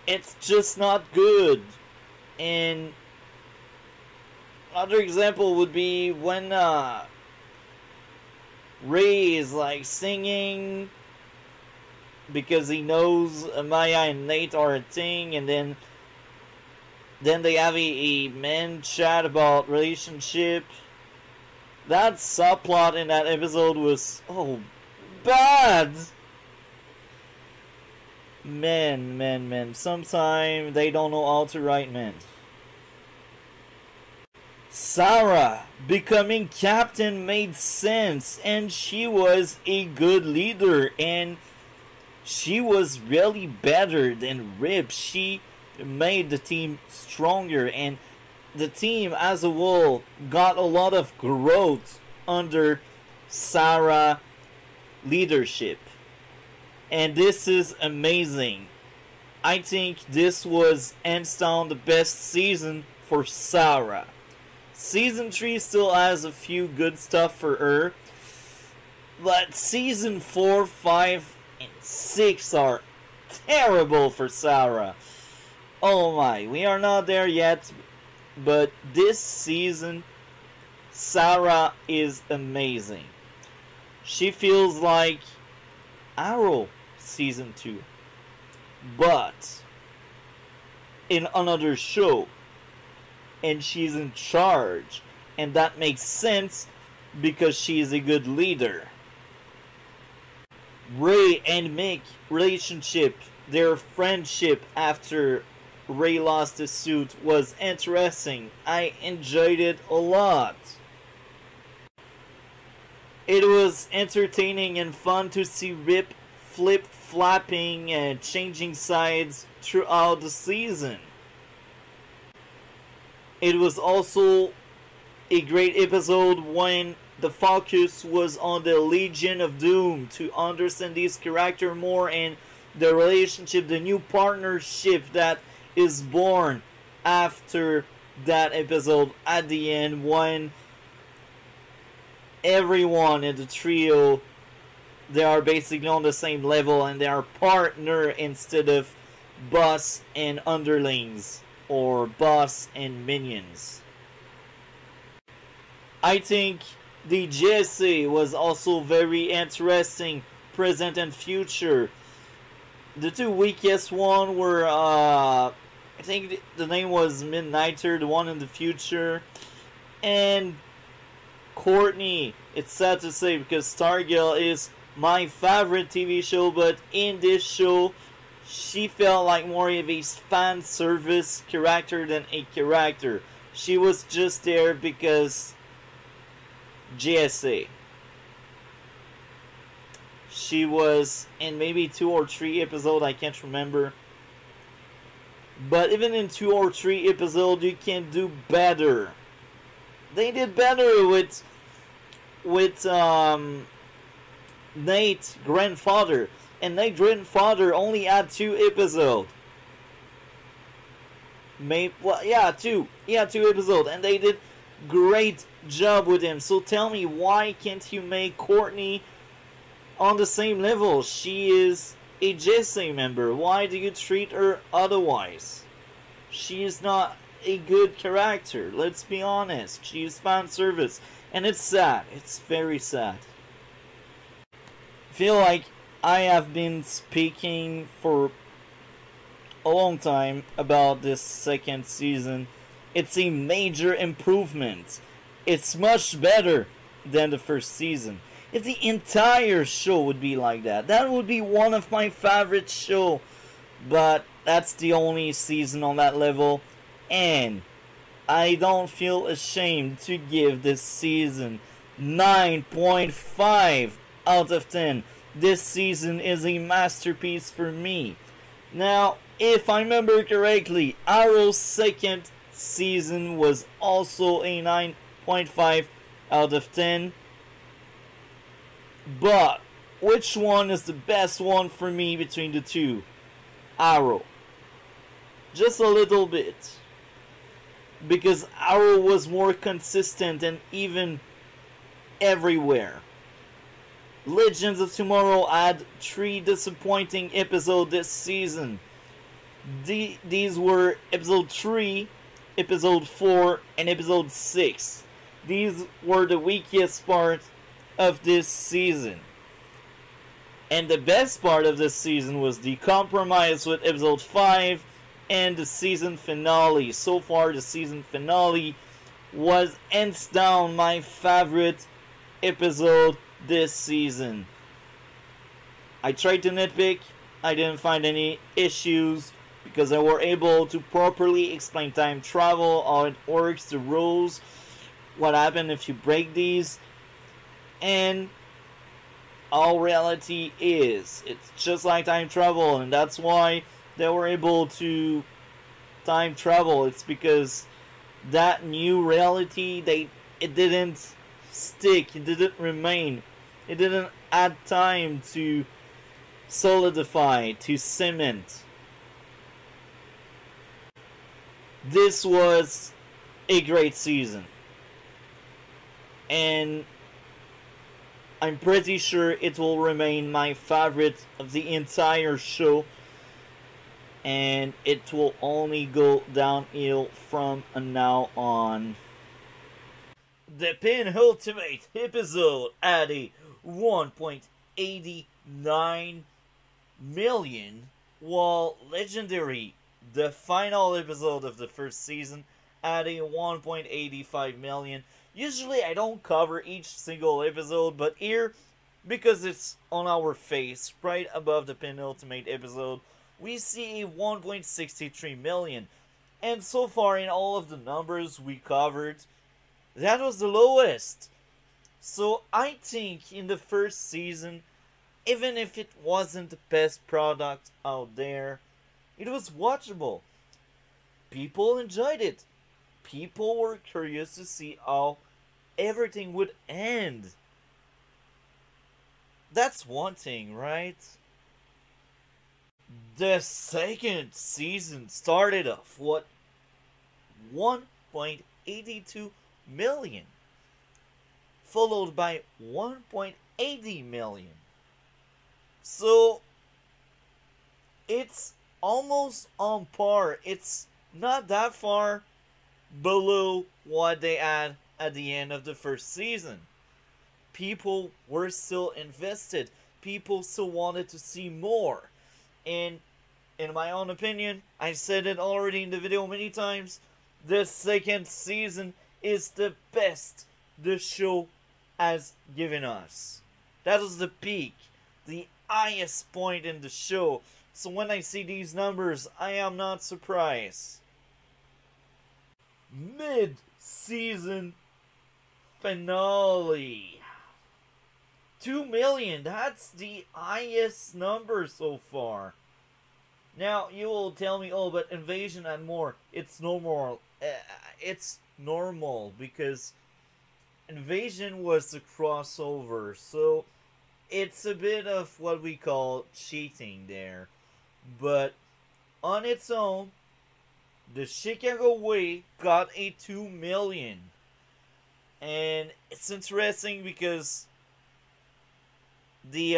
It's just not good. And another example would be when Ray is like singing because he knows Maya and Nate are a thing, and then they have a man chat about relationship. That subplot in that episode was bad. Men. Sometimes they don't know how to write men. Sarah becoming captain made sense, and she was a good leader, and she was really better than Rip. She made the team stronger, and the team as a whole got a lot of growth under Sarah leadership. And this is amazing. I think this was hands down the best season for Sarah. Season 3 still has a few good stuff for her, but season 4, 5, and 6 are terrible for Sarah. Oh my, we are not there yet, but this season, Sarah is amazing. She feels like Arrow season 2, but in another show, and she's in charge, and that makes sense because she is a good leader. Ray and Mick relationship, their friendship after Ray lost his suit, was interesting. I enjoyed it a lot. It was entertaining and fun to see Rip flip-flapping and changing sides throughout the season. It was also a great episode when the focus was on the Legion of Doom, to understand this character more and the relationship, the new partnership that is born after that episode at the end, when everyone in the trio they are basically on the same level and they are partner instead of boss and underlings or boss and minions. I think the GSA was also very interesting, present and future. The two weakest one were, I think the name was Midnighter, the one in the future, and Courtney. It's sad to say because Stargirl is my favorite TV show, but in this show, she felt like more of a fan service character than a character. She was just there because GSA. She was in maybe 2 or 3 episodes, I can't remember. But even in 2 or 3 episodes, you can do better. They did better with Nate's grandfather. And Nate's grandfather only had 2 episodes. Well, yeah, 2. He had 2 episodes. And they did great job with him. So tell me, why can't you make Courtney on the same level? She is a JSA member. Why do you treat her otherwise? She is not a good character. Let's be honest. She is fan service. And it's sad. It's very sad. I feel like I have been speaking for a long time about this second season. It's a major improvement. It's much better than the first season. If the entire show would be like that, that would be one of my favorite shows. But that's the only season on that level. And I don't feel ashamed to give this season 9.5 out of 10. This season is a masterpiece for me. Now, if I remember correctly, Arrow's second season was also a 9.5 out of 10. But which one is the best one for me between the two? Arrow. Just a little bit. Because Arrow was more consistent and even everywhere. Legends of Tomorrow had 3 disappointing episodes this season. These were episode 3, episode 4, and episode 6. These were the weakest parts of this season. And the best part of this season was the compromise with episode 5 and the season finale. So far, the season finale was hands down my favorite episode this season. I tried to nitpick. I didn't find any issues because I were able to properly explain time travel, how it works, the rules, what happens if you break these, and all reality is. It's just like time travel, and that's why they were able to time travel. It's because that new reality, it didn't stick, it didn't remain, it didn't add time to solidify, to cement. This was a great season, and I'm pretty sure it will remain my favorite of the entire show, and it will only go downhill from now on. The Pin Ultimate episode had a 1.89 million, while Legendary, the final episode of the first season, had a 1.85 million. Usually I don't cover each single episode, but here, because it's on our face, right above the penultimate episode, we see a 1.63 million. And so far in all of the numbers we covered, that was the lowest. So I think in the first season, even if it wasn't the best product out there, it was watchable. People enjoyed it. People were curious to see how everything would end. That's one thing, right? The second season started off with 1.82 million, followed by 1.80 million, So it's almost on par. It's not that far below what they had at the end of the first season. People were still invested. People still wanted to see more. And in my own opinion, I said it already in the video many times, the second season is the best the show has given us. That was the peak, the highest point in the show. So when I see these numbers, I am not surprised. Mid-season finale. 2 million, that's the highest number so far. Now, you will tell me, oh, but Invasion and more, it's normal. It's normal because Invasion was the crossover, so it's a bit of what we call cheating there. But on its own, the Chicago Way got a 2 million. And it's interesting because the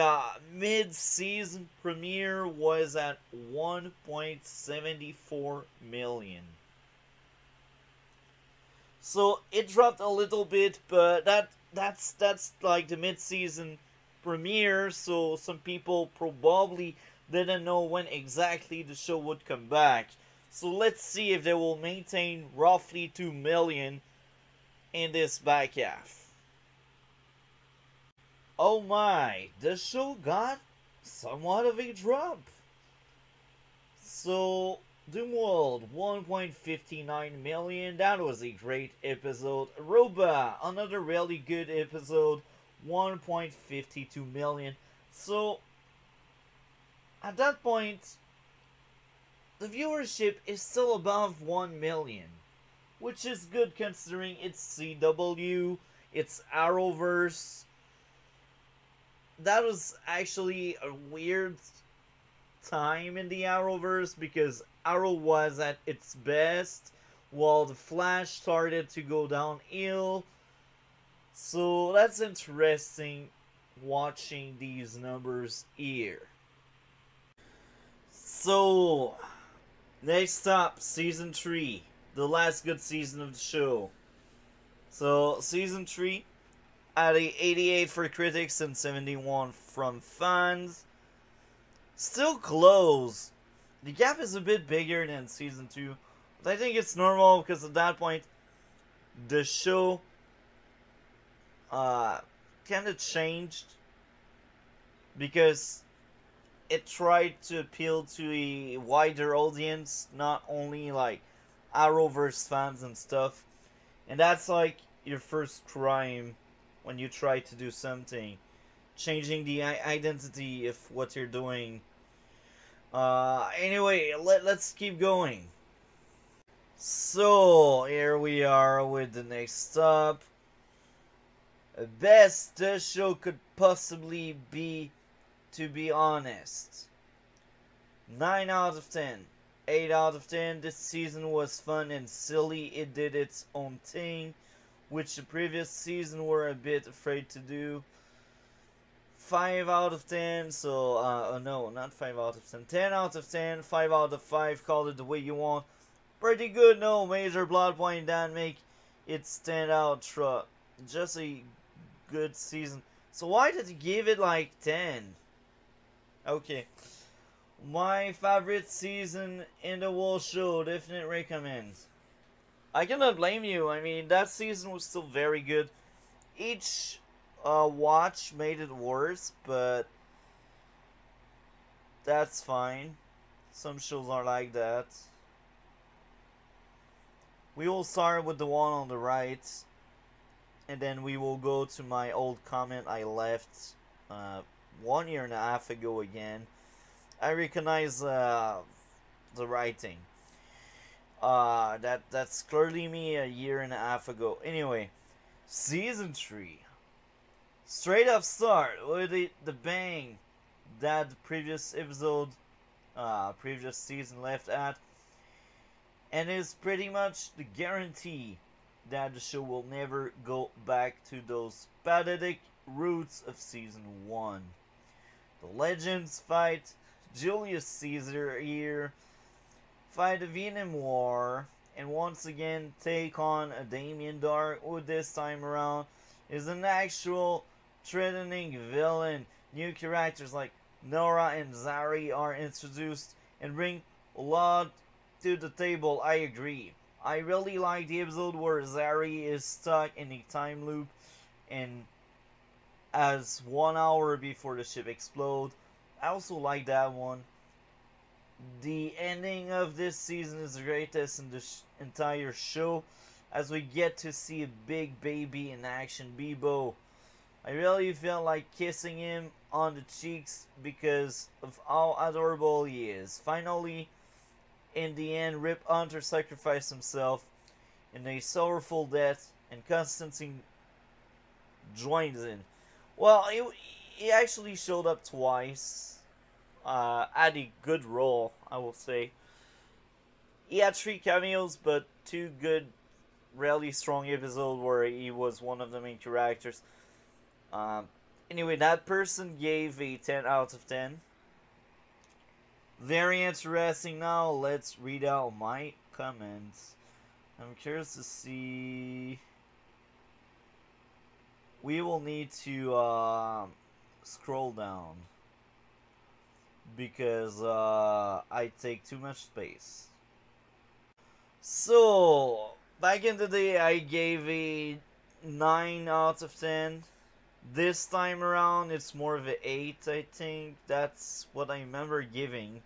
mid-season premiere was at 1.74 million. So it dropped a little bit, but that's like the mid-season premiere, so some people probably didn't know when exactly the show would come back. So let's see if they will maintain roughly 2 million in this back half. Oh my, the show got somewhat of a drop. So, Doomworld, 1.59 million, that was a great episode. Roba, another really good episode, 1.52 million. So, at that point, the viewership is still above 1 million. Which is good considering it's CW, it's Arrowverse. That was actually a weird time in the Arrowverse because Arrow was at its best while the Flash started to go downhill. So that's interesting watching these numbers here. So, next up, Season 3. The last good season of the show. So, Season 3 at a 88 for critics and 71 from fans. Still close. The gap is a bit bigger than Season 2. But I think it's normal because at that point, the show kind of changed. Because it tried to appeal to a wider audience, not only like Arrowverse fans and stuff. And that's like your first crime when you try to do something. Changing the identity of what you're doing. Anyway, let's keep going. So, here we are with the next stop. Best the show could possibly be, to be honest. 9 out of 10. 8 out of 10. This season was fun and silly. It did its own thing, which the previous season were a bit afraid to do. 5 out of 10. So, no, not 5 out of 10. 10 out of 10. 5 out of 5. Call it the way you want. Pretty good. No major plot point that make it stand out. Just a good season. So why did you give it like 10? Okay. My favorite season in the whole show, definite recommend. I cannot blame you. I mean, that season was still very good. Each watch made it worse, but that's fine. Some shows are like that. We will start with the one on the right, and then we will go to my old comment I left 1 year and a half ago again. I recognize the writing. That's clearly me a year and a half ago. Anyway, Season 3. Straight up start with the bang that the previous episode, previous season left at. And is pretty much the guarantee that the show will never go back to those pathetic roots of Season 1. The Legends fight Julius Caesar here, fight the Vietnam War, and once again take on a Damien Dark, who this time around is an actual threatening villain. New characters like Nora and Zari are introduced and bring a lot to the table. I agree. I really like the episode where Zari is stuck in a time loop and as 1 hour before the ship explodes. I also like that one. The ending of this season is the greatest in the entire show, as we get to see a big baby in action, Bebo. I really felt like kissing him on the cheeks because of how adorable he is. Finally, in the end, Rip Hunter sacrificed himself in a sorrowful death, and Constantine joins in. Well, he actually showed up twice. Had a good role, I will say. He had 3 cameos, but 2 good, really strong episodes where he was one of the main characters. Anyway, that person gave a 10 out of 10. Very interesting. Now, let's read out my comments. I'm curious to see. We will need to scroll down because I take too much space. So, back in the day, I gave a 9 out of 10. This time around, it's more of an 8, I think. That's what I remember giving.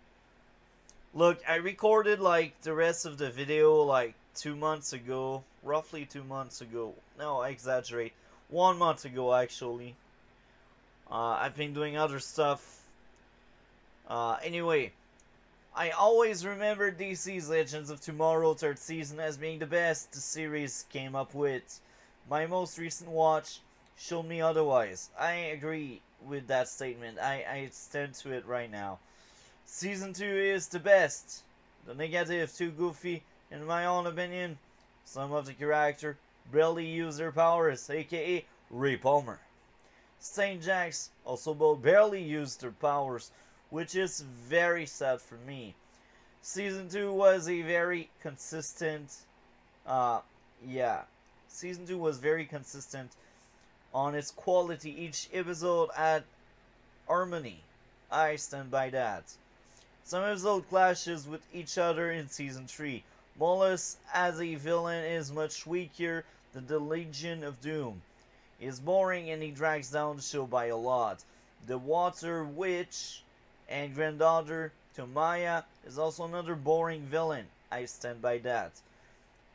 Look, I recorded like the rest of the video like 2 months ago. Roughly 2 months ago. No, I exaggerate. 1 month ago, actually. I've been doing other stuff. Anyway, I always remember DC's Legends of Tomorrow 3rd season as being the best the series came up with. My most recent watch showed me otherwise. I agree with that statement. I stand to it right now. Season 2 is the best. The negative, too goofy, in my own opinion. Some of the characters barely use their powers, aka Ray Palmer. Saint Jax also both barely used their powers, which is very sad for me. Season 2 was a very consistent, Season 2 was very consistent on its quality. Each episode had harmony. I stand by that. Some episode clashes with each other in Season 3. Molus as a villain is much weaker than the Legion of Doom. He is boring and he drags down the show by a lot. The Water Witch and granddaughter to Maya is also another boring villain. I stand by that.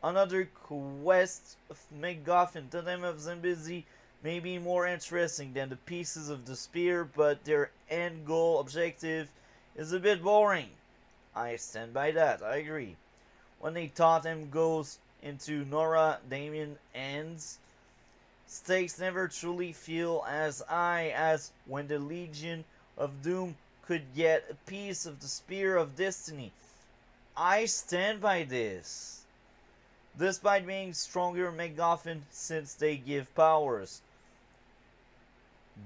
Another quest of MacGuffin, Totem of Zambezi, may be more interesting than the pieces of the spear, but their end goal objective is a bit boring. I stand by that, I agree. When the totem goes into Nora, Damien ends, stakes never truly feel as high as when the Legion of Doom could get a piece of the Spear of Destiny. I stand by this. Despite being stronger MacGuffin since they give powers.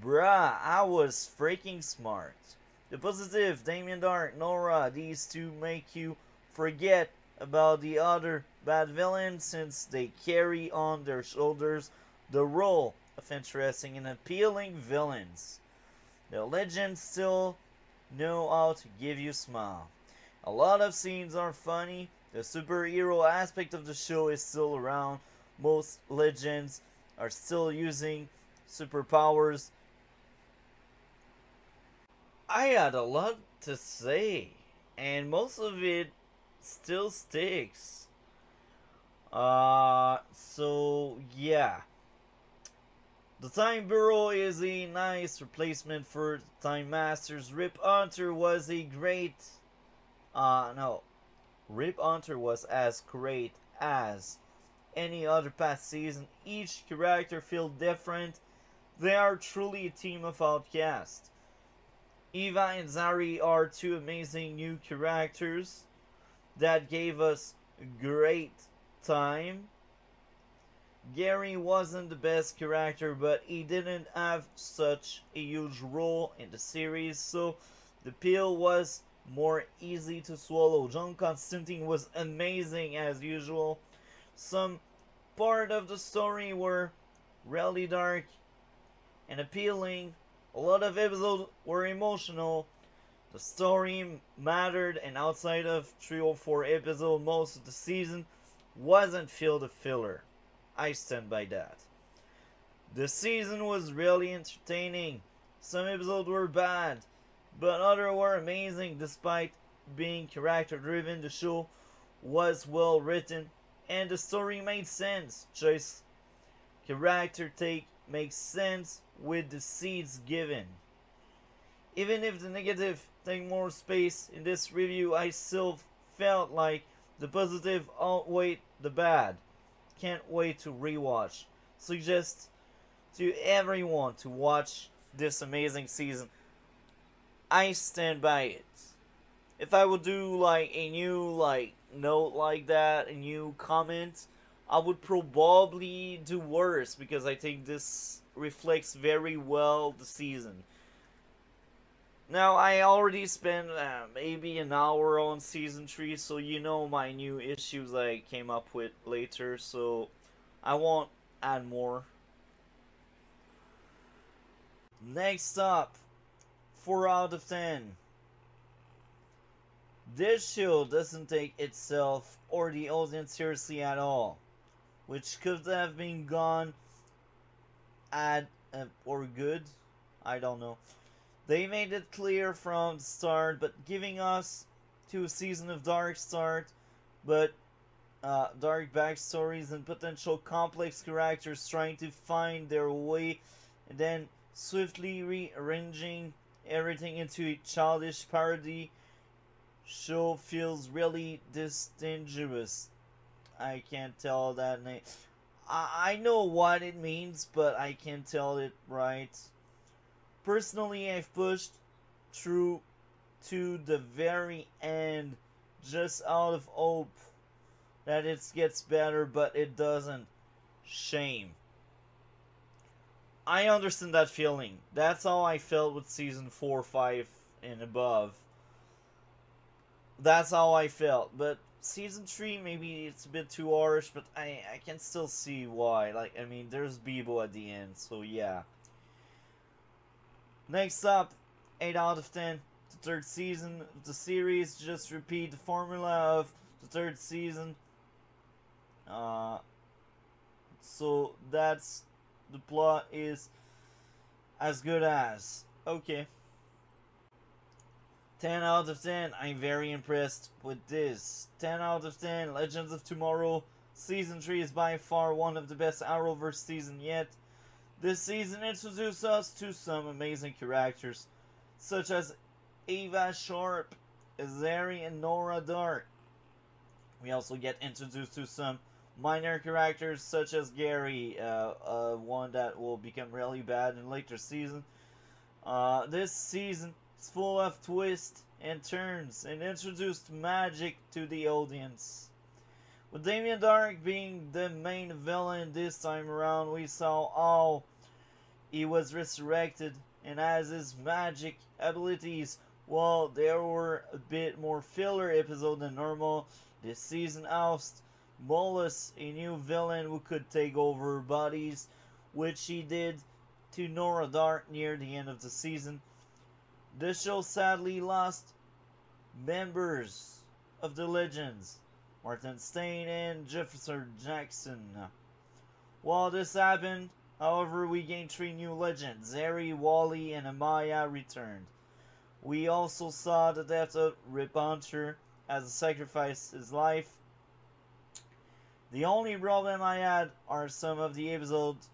Bruh, I was freaking smart. The positive, Damien Dark, Nora, these two make you forget about the other bad villains since they carry on their shoulders the role of interesting and appealing villains. The legends still know how to give you a smile. A lot of scenes are funny. The superhero aspect of the show is still around. Most legends are still using superpowers. I had a lot to say, and most of it still sticks. So yeah. The Time Bureau is a nice replacement for Time Masters. Rip Hunter was a great... Rip Hunter was as great as any other past season. Each character feels different. They are truly a team of outcasts. Eva and Zari are two amazing new characters that gave us a great time. Gary wasn't the best character, but he didn't have such a huge role in the series, so the pill was more easy to swallow. John Constantine was amazing as usual. Some part of the story were really dark and appealing. A lot of episodes were emotional. The story mattered, and outside of 3 or 4 episodes, most of the season wasn't filled with filler. I stand by that. The season was really entertaining. Some episodes were bad, but others were amazing. Despite being character driven, the show was well written and the story made sense. Choice character take makes sense with the seeds given. Even if the negative take more space in this review, I still felt like the positive outweighed the bad. Can't wait to rewatch. Suggest to everyone to watch this amazing season. I stand by it. If I would do like a new note like that, a new comment, I would probably do worse because I think this reflects very well the season. Now, I already spent maybe an hour on season 3, so you know my new issues I came up with later, so I won't add more. Next up, 4 out of 10. This show doesn't take itself or the audience seriously at all, which could have been gone at or good, I don't know. They made it clear from the start, but giving us 2 seasons of dark start, but dark backstories and potential complex characters trying to find their way, and then swiftly rearranging everything into a childish parody show feels really distinguished. I can't tell that name. I know what it means, but I can't tell it right. Personally, I've pushed through to the very end just out of hope that it gets better, but it doesn't. Shame. I understand that feeling. That's how I felt with season 4, 5, and above. That's how I felt. But season 3, maybe it's a bit too harsh, but I can still see why. Like, I mean, there's Bebo at the end, so yeah. Next up, 8 out of 10. The 3rd season of the series. Just repeat the formula of the 3rd season. So that's the plot is as good as. Okay. 10 out of 10. I'm very impressed with this. 10 out of 10. Legends of Tomorrow. Season 3 is by far one of the best Arrowverse season yet. This season introduced us to some amazing characters, such as Ava Sharp, Azari, and Nora Dark. We also get introduced to some minor characters, such as Gary, one that will become really bad in later season. This season is full of twists and turns, and introduced magic to the audience. With Damien Dark being the main villain this time around, we saw how he was resurrected and has his magic abilities. While there were a bit more filler episodes than normal, this season housed Molus, a new villain who could take over bodies, which he did to Nora Dark near the end of the season. The show sadly lost members of the Legends, Martin Stain and Jefferson Jackson. While this happened, however, we gained 3 new legends. Zeri, Wally, and Amaya returned. We also saw the death of Rip Hunter as he sacrificed his life. The only problem I had are some of the episodes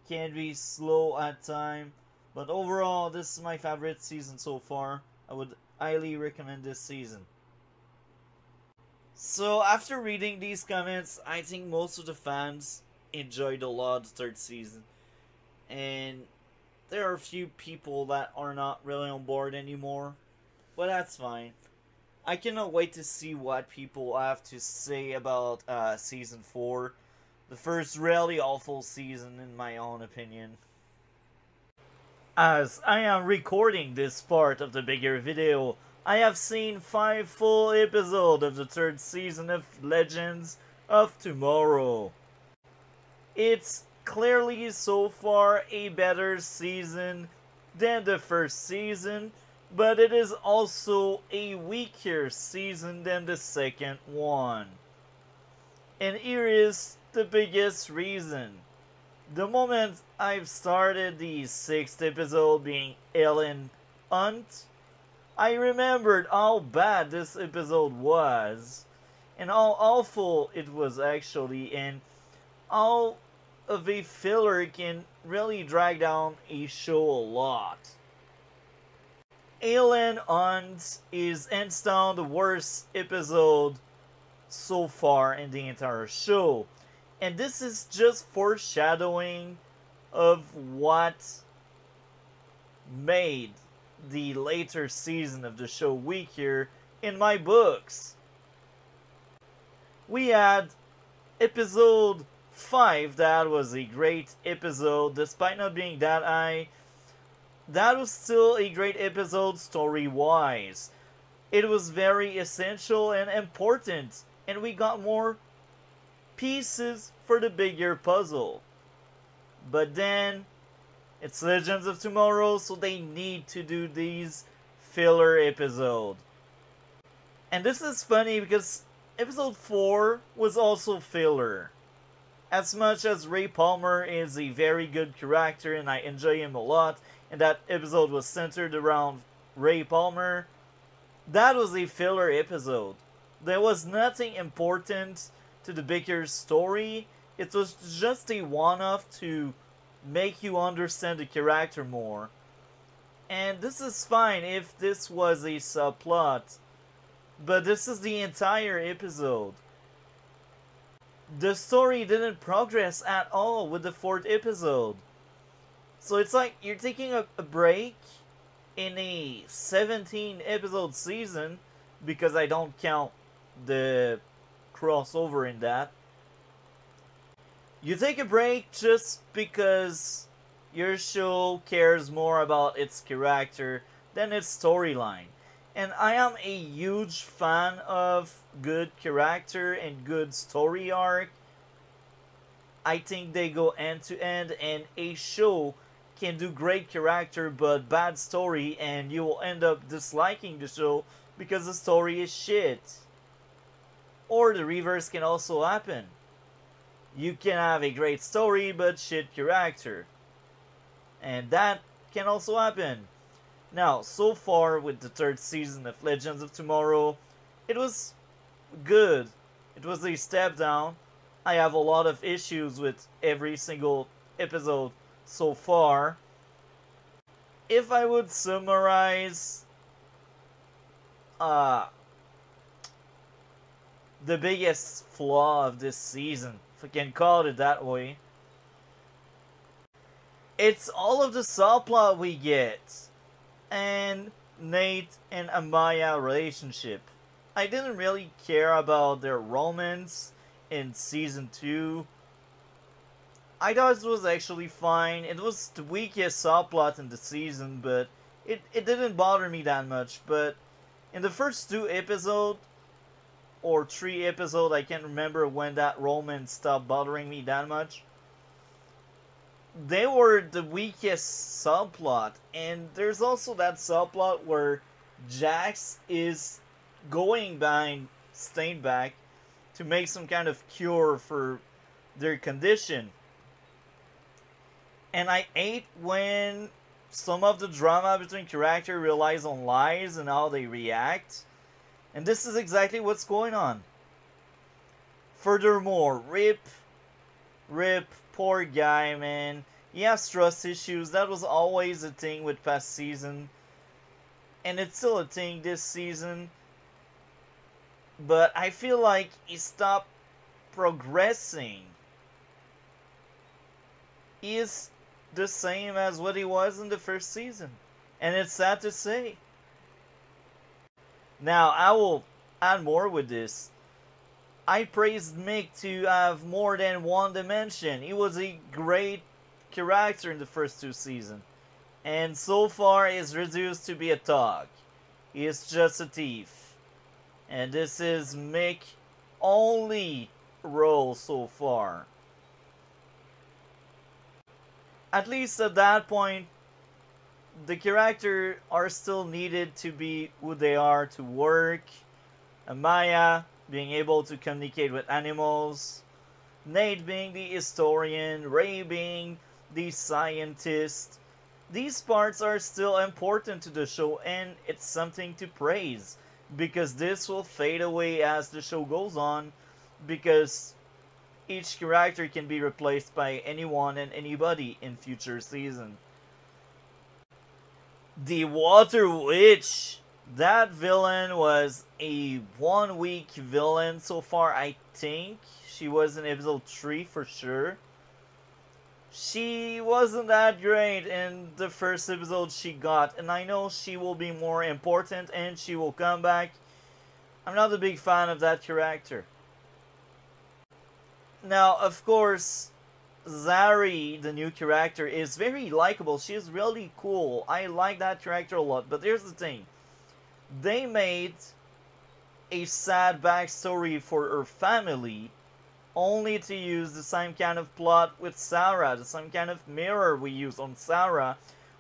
can be slow at time, but overall this is my favorite season so far. I would highly recommend this season. So after reading these comments, I think most of the fans enjoyed a lot the 3rd season, and there are a few people that are not really on board anymore, but that's fine. I cannot wait to see what people have to say about season 4. The first really awful season, in my own opinion. As I am recording this part of the bigger video, I have seen 5 full episodes of the third season of Legends of Tomorrow. It's clearly so far a better season than the first season, but it is also a weaker season than the second one. And here is the biggest reason. The moment I've started the 6th episode being Ellen Hunt, I remembered how bad this episode was, and how awful it was actually, and how of a filler can really drag down a show a lot. Ellen Hunt is hands down the worst episode so far in the entire show. And this is just foreshadowing of what made the later season of the show weaker in my books. We had episode 5, that was a great episode, despite not being that high. That was still a great episode story-wise. It was very essential and important, and we got more pieces for the bigger puzzle. But then, it's Legends of Tomorrow, so they need to do these filler episodes. And this is funny because episode 4 was also filler. As much as Ray Palmer is a very good character and I enjoy him a lot, and that episode was centered around Ray Palmer, that was a filler episode. There was nothing important to the bigger story. It was just a one-off to make you understand the character more. And this is fine if this was a subplot, but this is the entire episode. The story didn't progress at all with the 4th episode. So it's like you're taking a break in a 17 episode season, because I don't count the crossover in that. You take a break just because your show cares more about its character than its storyline. And I am a huge fan of good character and good story arc. I think they go end to end, and a show can do great character but bad story, and you will end up disliking the show because the story is shit. Or the reverse can also happen. You can have a great story but shit character. And that can also happen. Now, so far with the 3rd season of Legends of Tomorrow, it was good. It was a step down. I have a lot of issues with every single episode so far. If I would summarize the biggest flaw of this season, if I can call it that way, it's all of the subplot we get, and Nate and Amaya relationship. I didn't really care about their romance in season 2. I thought it was actually fine. It was the weakest subplot in the season, but it didn't bother me that much. But in the first 2 episodes, or 3 episodes, I can't remember when that romance stopped bothering me that much. They were the weakest subplot. And there's also that subplot where Jax is going behind Steinbach to make some kind of cure for their condition. And I hate when some of the drama between characters relies on lies and how they react. And this is exactly what's going on. Furthermore, Rip, poor guy, man. He has trust issues. That was always a thing with past season. And it's still a thing this season. But I feel like he stopped progressing. He is the same as what he was in the first season. And it's sad to say. Now, I will add more with this. I praised Mick to have more than one dimension. He was a great character in the first two seasons. And so far is reduced to be a thug. He is just a thief. And this is Mick's only role so far. At least at that point, the characters are still needed to be who they are to work. Amaya being able to communicate with animals. Nate being the historian. Ray being the scientist. These parts are still important to the show, and it's something to praise, because this will fade away as the show goes on, because each character can be replaced by anyone and anybody in future seasons. The Water Witch! That villain was a 1 week villain so far, I think. She was in episode 3 for sure. She wasn't that great in the first episode she got, and I know she will be more important and she will come back. I'm not a big fan of that character. Now, of course, Zari, the new character, is very likable. She is really cool. I like that character a lot, but here's the thing. They made a sad backstory for her family, only to use the same kind of plot with Sarah, the same kind of mirror we use on Sarah,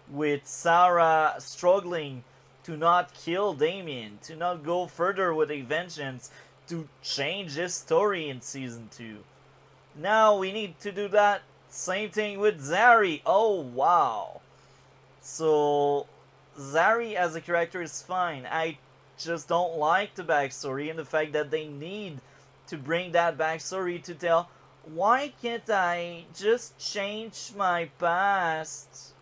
with Sarah struggling to not kill Damien, to not go further with a vengeance, to change his story in Season 2. Now we need to do that same thing with Zari. Oh, wow. So, Zari as a character is fine. I just don't like the backstory and the fact that they need to bring that backstory to tell, why can't I just change my past?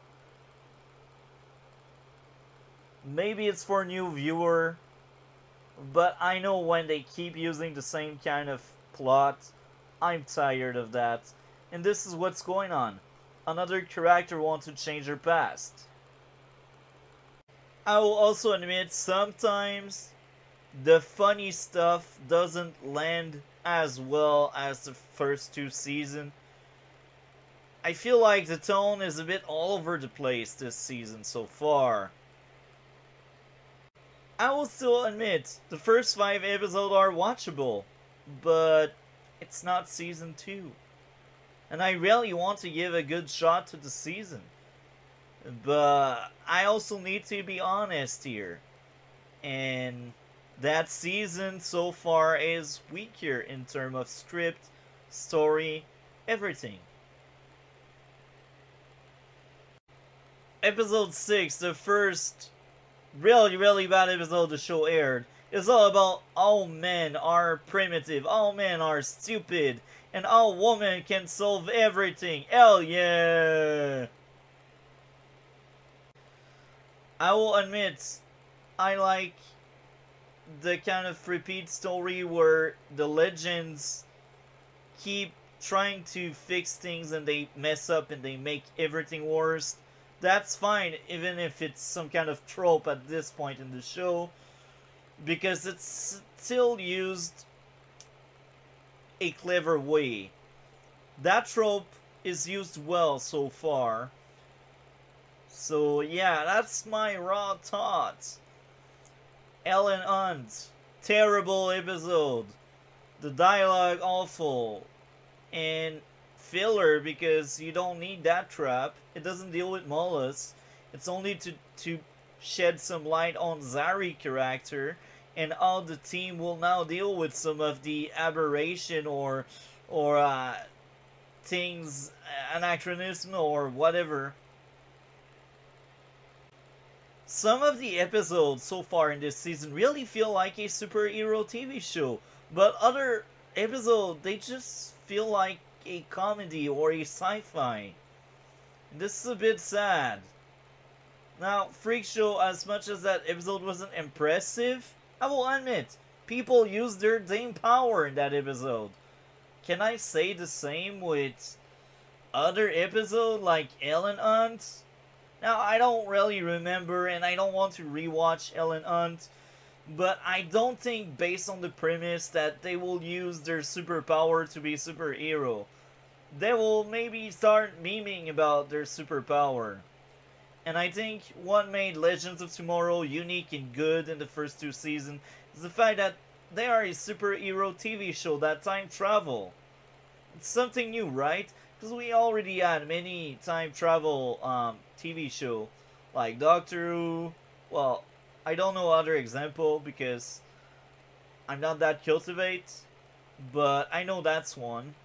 Maybe it's for a new viewer, but I know when they keep using the same kind of plot, I'm tired of that. And this is what's going on. Another character wants to change her past. I will also admit, sometimes the funny stuff doesn't land as well as the first two seasons. I feel like the tone is a bit all over the place this season so far. I will still admit, the first 5 episodes are watchable, but it's not season 2. And I really want to give a good shot to the season. But I also need to be honest here. And that season so far is weaker in terms of script, story, everything. Episode 6, the first really bad episode the show aired, is all about all men are primitive, all men are stupid, and all women can solve everything. Hell yeah! I will admit, I like the kind of repeat story where the legends keep trying to fix things and they mess up and they make everything worse. That's fine, even if it's some kind of trope at this point in the show, because it's still used a clever way. That trope is used well so far. So yeah, that's my raw thoughts. Ellen Hunt, terrible episode. The dialogue awful. And filler because you don't need that trap. It doesn't deal with mollusks. It's only to shed some light on Zari character and how the team will now deal with some of the aberration or things, anachronism or whatever. Some of the episodes so far in this season really feel like a superhero TV show, but other episodes, they just feel like a comedy or a sci-fi. This is a bit sad. Now, Freak Show, as much as that episode wasn't impressive, I will admit, people used their damn power in that episode. Can I say the same with other episodes like Ellen Hunt? Now, I don't really remember, and I don't want to rewatch Ellen Hunt, But I don't think, based on the premise, that they will use their superpower to be superhero. They will maybe start memeing about their superpower. And I think what made Legends of Tomorrow unique and good in the first two seasons is the fact that they are a superhero TV show that time travel. It's something new, right? Because we already had many time travel TV show like Doctor Who. Well, I don't know other example because I'm not that cultivate, but I know that's one.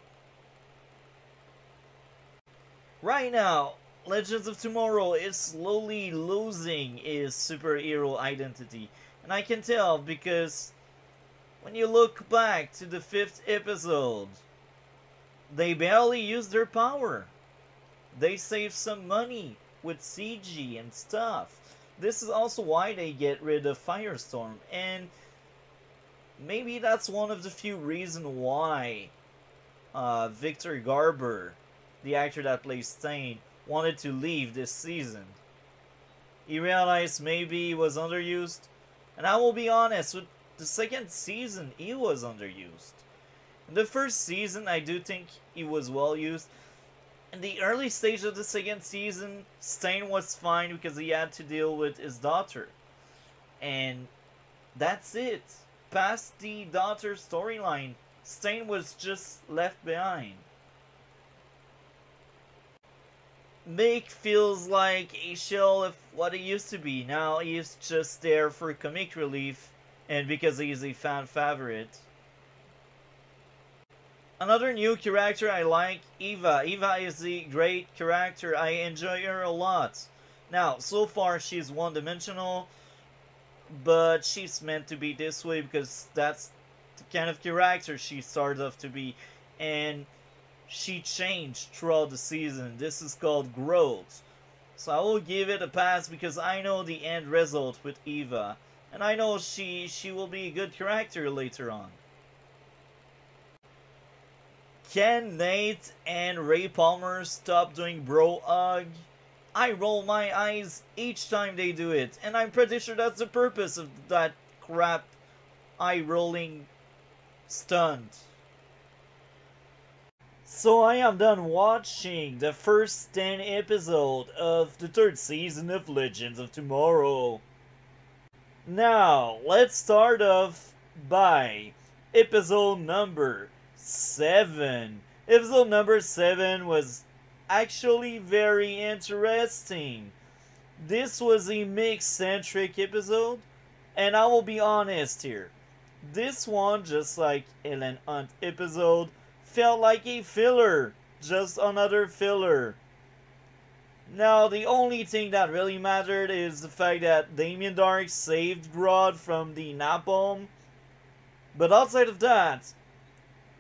Right now, Legends of Tomorrow is slowly losing its superhero identity. And I can tell because when you look back to the fifth episode, they barely use their power. They save some money with CG and stuff. This is also why they get rid of Firestorm, and maybe that's one of the few reasons why Victor Garber, the actor that plays Stain, wanted to leave this season. He realized maybe he was underused, and I will be honest, with the second season, he was underused. In the first season, I do think he was well used. In the early stage of the second season, Stain was fine because he had to deal with his daughter. And that's it. Past the daughter storyline, Stain was just left behind. Mick feels like a shell of what he used to be. Now he's just there for comic relief and because he's a fan favorite. Another new character I like, Eva. Eva is a great character. I enjoy her a lot. Now, so far she's one-dimensional, but she's meant to be this way because that's the kind of character she started off to be. And she changed throughout the season. This is called growth. So I will give it a pass because I know the end result with Eva. And I know she will be a good character later on. Can Nate and Ray Palmer stop doing bro hug? I roll my eyes each time they do it, and I'm pretty sure that's the purpose of that crap eye rolling stunt. So I am done watching the first 10 episodes of the third season of Legends of Tomorrow. Now, let's start off by episode number 7. Episode number 7 was actually very interesting. This was a mix-centric episode, and I will be honest here. This one, just like Ellen Hunt episode, felt like a filler. Just another filler. Now, the only thing that really mattered is the fact that Damien Dark saved Grodd from the napalm. But outside of that,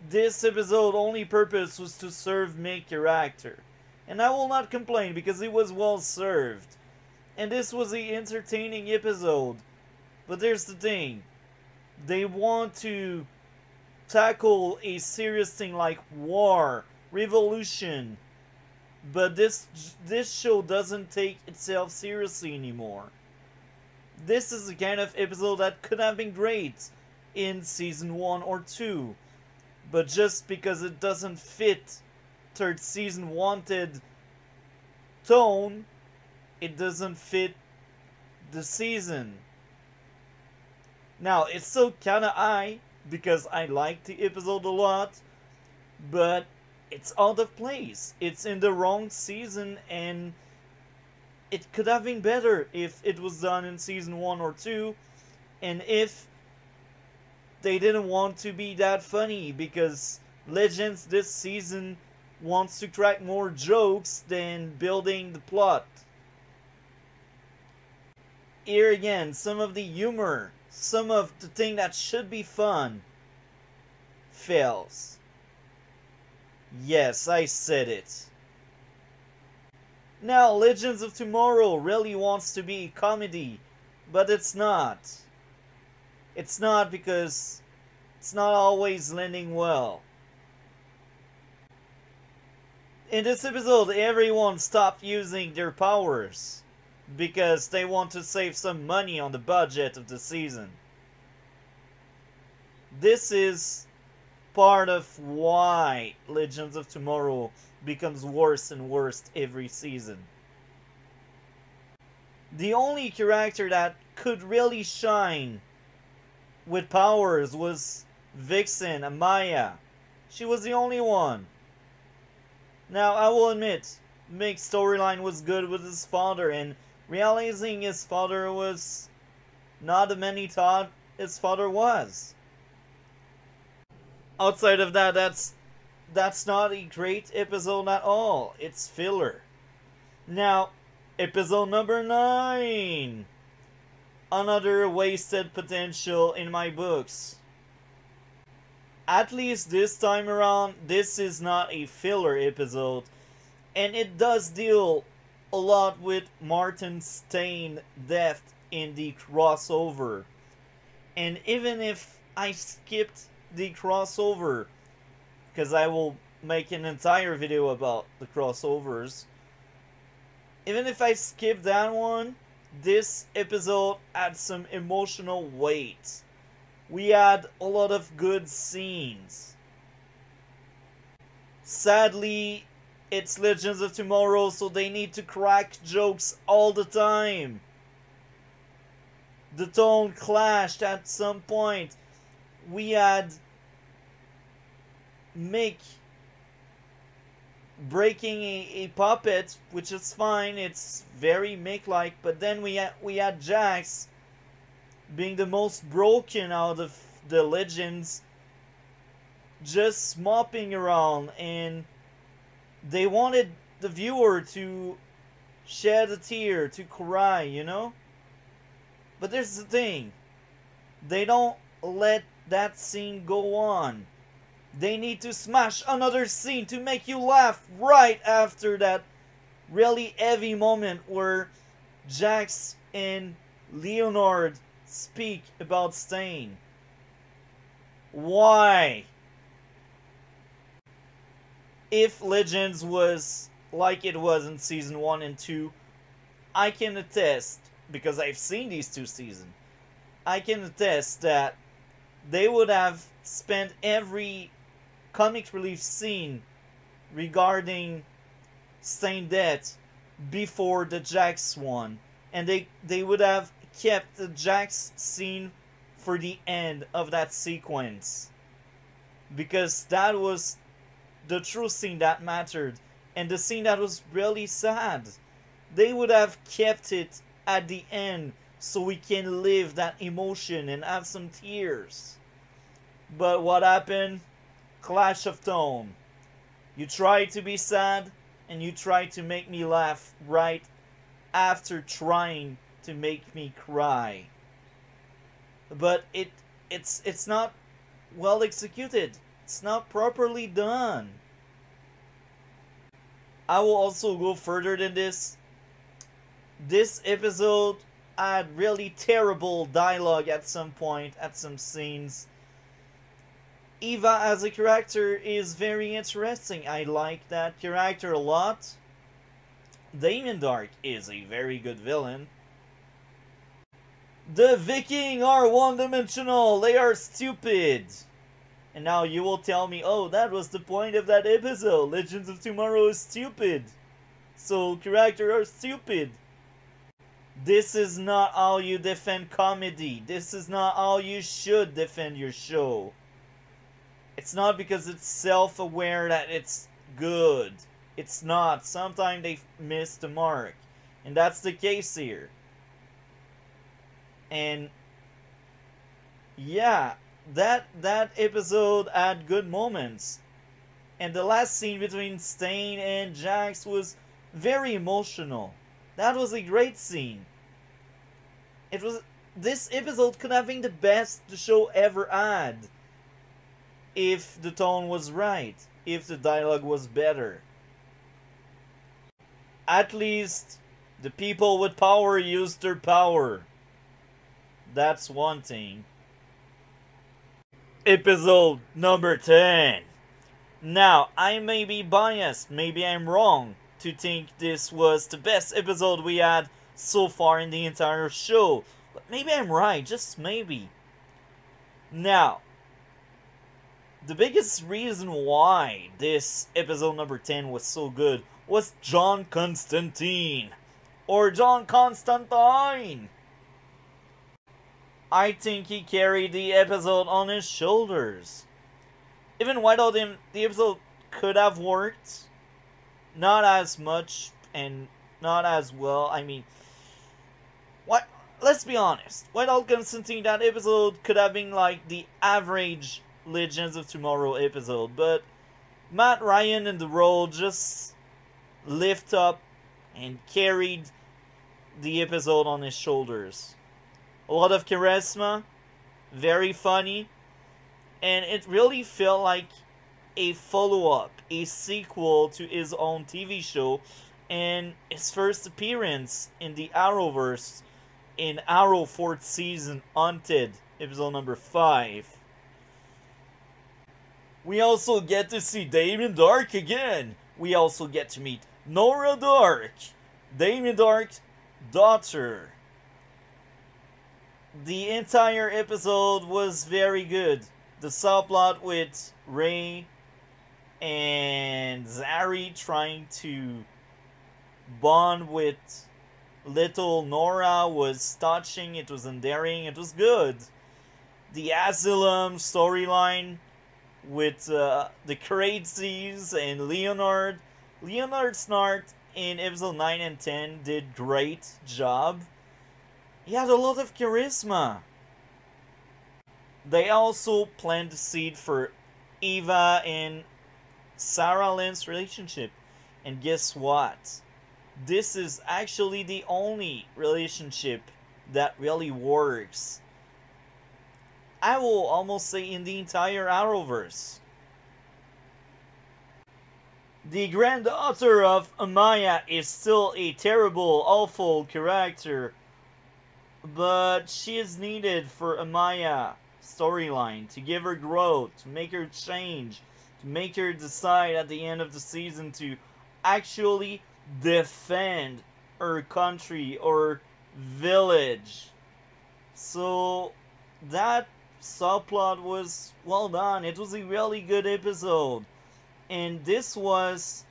this episode's only purpose was to serve Mick's character. And I will not complain because it was well served. And this was an entertaining episode. But there's the thing. They want to tackle a serious thing like war, revolution. But this show doesn't take itself seriously anymore. This is the kind of episode that could have been great in season 1 or 2. But just because it doesn't fit third season wanted tone, it doesn't fit the season. Now, it's still kinda high because I like the episode a lot, but it's out of place. It's in the wrong season, and it could have been better if it was done in season 1 or 2, and if they didn't want to be that funny, because Legends this season wants to crack more jokes than building the plot. Here again, some of the humor, some of the thing that should be fun, fails. Yes, I said it. Now, Legends of Tomorrow really wants to be a comedy, but it's not. It's not because it's not always landing well. In this episode, everyone stopped using their powers because they want to save some money on the budget of the season. this is part of why Legends of Tomorrow becomes worse and worse every season. The only character that could really shine with powers was Vixen, Amaya. She was the only one. Now, I will admit, Mick's storyline was good with his father, and realizing his father was not the man he thought his father was. Outside of that, that's not a great episode at all. It's filler. Now, episode number 9. Another wasted potential in my books. At least this time around, this is not a filler episode, and it does deal a lot with Martin Stein's death in the crossover. And even if I skipped the crossover, because I will make an entire video about the crossovers, even if I skip that one, this episode had some emotional weight. We had a lot of good scenes. Sadly, it's Legends of Tomorrow, so they need to crack jokes all the time. The tone clashed at some point. We had Mick breaking a puppet, which is fine. It's very Mick-like. But then we had Jax being the most broken out of the Legends, just mopping around, and they wanted the viewer to shed a tear, to cry, you know? But there's the thing. They don't let that scene go on. They need to smash another scene to make you laugh right after that really heavy moment where Jax and Leonard speak about Stain. Why? If Legends was like it was in season 1 and 2, I can attest, because I've seen these 2 seasons, I can attest that they would have spent every comic relief scene regarding Stain death before the Jax one. And they would have kept the Jax scene for the end of that sequence, because that was the true scene that mattered, and the scene that was really sad. They would have kept it at the end so we can live that emotion and have some tears. But what happened? Clash of tone. You try to be sad, and you try to make me laugh right after trying to make me cry. But it's not well executed. It's not properly done. I will also go further than this. This episode had really terrible dialogue at some point, at some scenes. Eva as a character is very interesting. I like that character a lot. Damien Dark is a very good villain. The Viking are one-dimensional. They are stupid. And now you will tell me, oh, that was the point of that episode. Legends of Tomorrow is stupid. So characters are stupid. This is not how you defend comedy. This is not how you should defend your show. It's not because it's self-aware that it's good. It's not. Sometimes they miss the mark. And that's the case here. And yeah, that episode had good moments. And the last scene between Stain and Jax was very emotional. That was a great scene. This episode could have been the best the show ever had, if the tone was right, if the dialogue was better. At least the people with power used their power. That's one thing. Episode number 10. Now, I may be biased, maybe I'm wrong to think this was the best episode we had so far in the entire show. But maybe I'm right, just maybe. Now, the biggest reason why this episode number 10 was so good was John Constantine. Or John Constantine. I think he carried the episode on his shoulders. Even without him, the episode could have worked. Not as much and not as well. I mean, what? Let's be honest. Without Constantine, that episode could have been like the average Legends of Tomorrow episode. But Matt Ryan in the role just lift up and carried the episode on his shoulders. A lot of charisma, very funny, and it really felt like a follow-up, a sequel to his own TV show, and his first appearance in the Arrowverse in Arrow 4th season, Haunted, episode number 5. We also get to see Damien Dark again. We also get to meet Nora Dark, Damien Dark's daughter. The entire episode was very good. The subplot with Ray and Zari trying to bond with little Nora was touching, it was endearing, it was good. The Asylum storyline with the Crazies and Leonard. Leonard Snart in episode 9 and 10 did great job. He had a lot of charisma. They also planted the seed for Eva and Sarah Lynn's relationship. And guess what? This is actually the only relationship that really works. I will almost say in the entire Arrowverse. The granddaughter of Amaya is still a terrible, awful character. But she is needed for Amaya storyline to give her growth, to make her change, to make her decide at the end of the season to actually defend her country or village. So that subplot was well done. It was a really good episode. And this was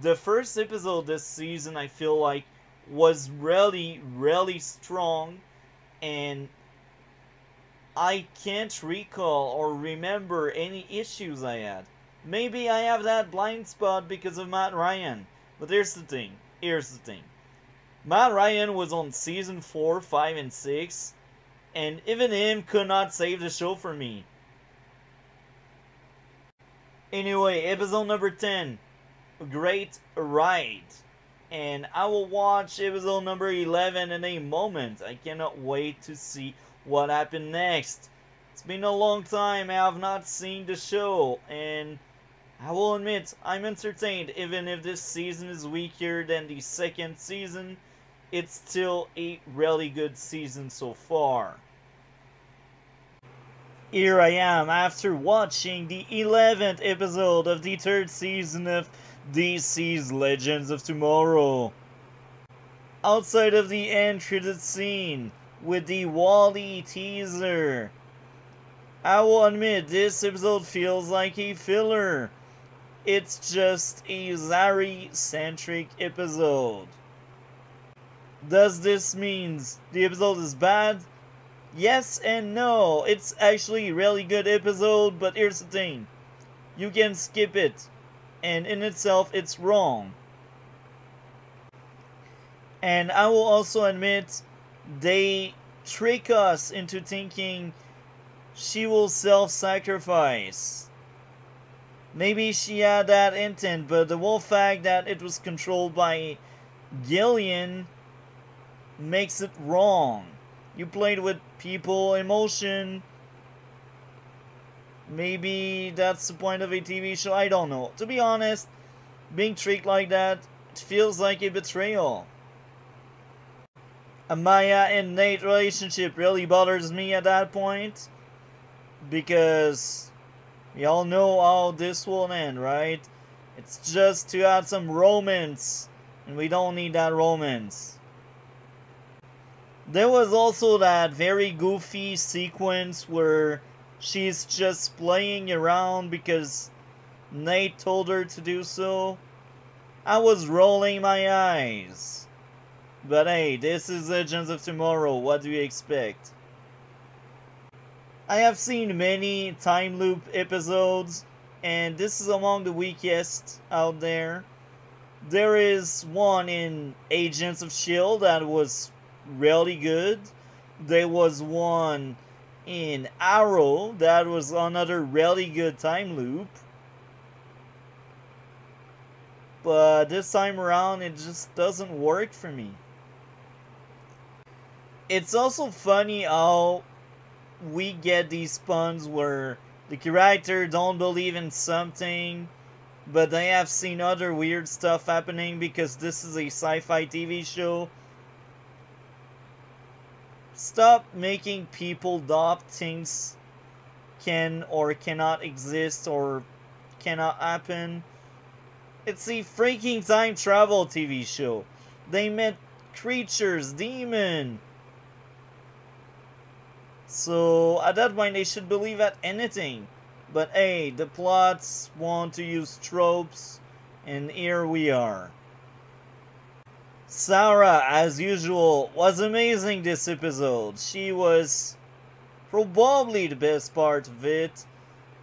the first episode this season, I feel like, was really, really strong. And I can't recall or remember any issues I had. Maybe I have that blind spot because of Matt Ryan. But here's the thing. Matt Ryan was on season 4, 5, and 6. And even him could not save the show for me. Anyway, episode number 10. A great ride. And I will watch episode number 11 in a moment. I cannot wait to see what happened next. It's been a long time I have not seen the show. And I will admit, I'm entertained. Even if this season is weaker than the second season, it's still a really good season so far. Here I am after watching the 11th episode of the 3rd season of DC's Legends of Tomorrow. Outside of the end credit scene with the Wally teaser, I will admit this episode feels like a filler. It's just a Zari-centric episode. Does this mean the episode is bad? Yes and no. It's actually a really good episode, but here's the thing. You can skip it, and in itself it's wrong. And I will also admit, they trick us into thinking she will self-sacrifice. Maybe she had that intent, but the whole fact that it was controlled by Gillian makes it wrong. You played with people, emotion. Maybe that's the point of a TV show. I don't know. To be honest, being tricked like that, it feels like a betrayal. Amaya and Nate relationship really bothers me at that point. Because we all know how this will end, right? It's just to add some romance. And we don't need that romance. There was also that very goofy sequence where She's just playing around because Nate told her to do so. I was rolling my eyes. But hey, this is Legends of Tomorrow, what do you expect? I have seen many time loop episodes, and this is among the weakest out there. There is one in Agents of S.H.I.E.L.D. that was really good. There was one in Arrow that was another really good time loop. But this time around, it just doesn't work for me. It's also funny how we get these puns where the character don't believe in something, but they have seen other weird stuff happening because this is a sci-fi TV show. Stop making people doubt things can or cannot exist or cannot happen. It's a freaking time travel TV show. They met creatures, demon. So at that point they should believe at anything. But hey, the plots want to use tropes, and here we are. Sarah, as usual, was amazing this episode. She was probably the best part of it.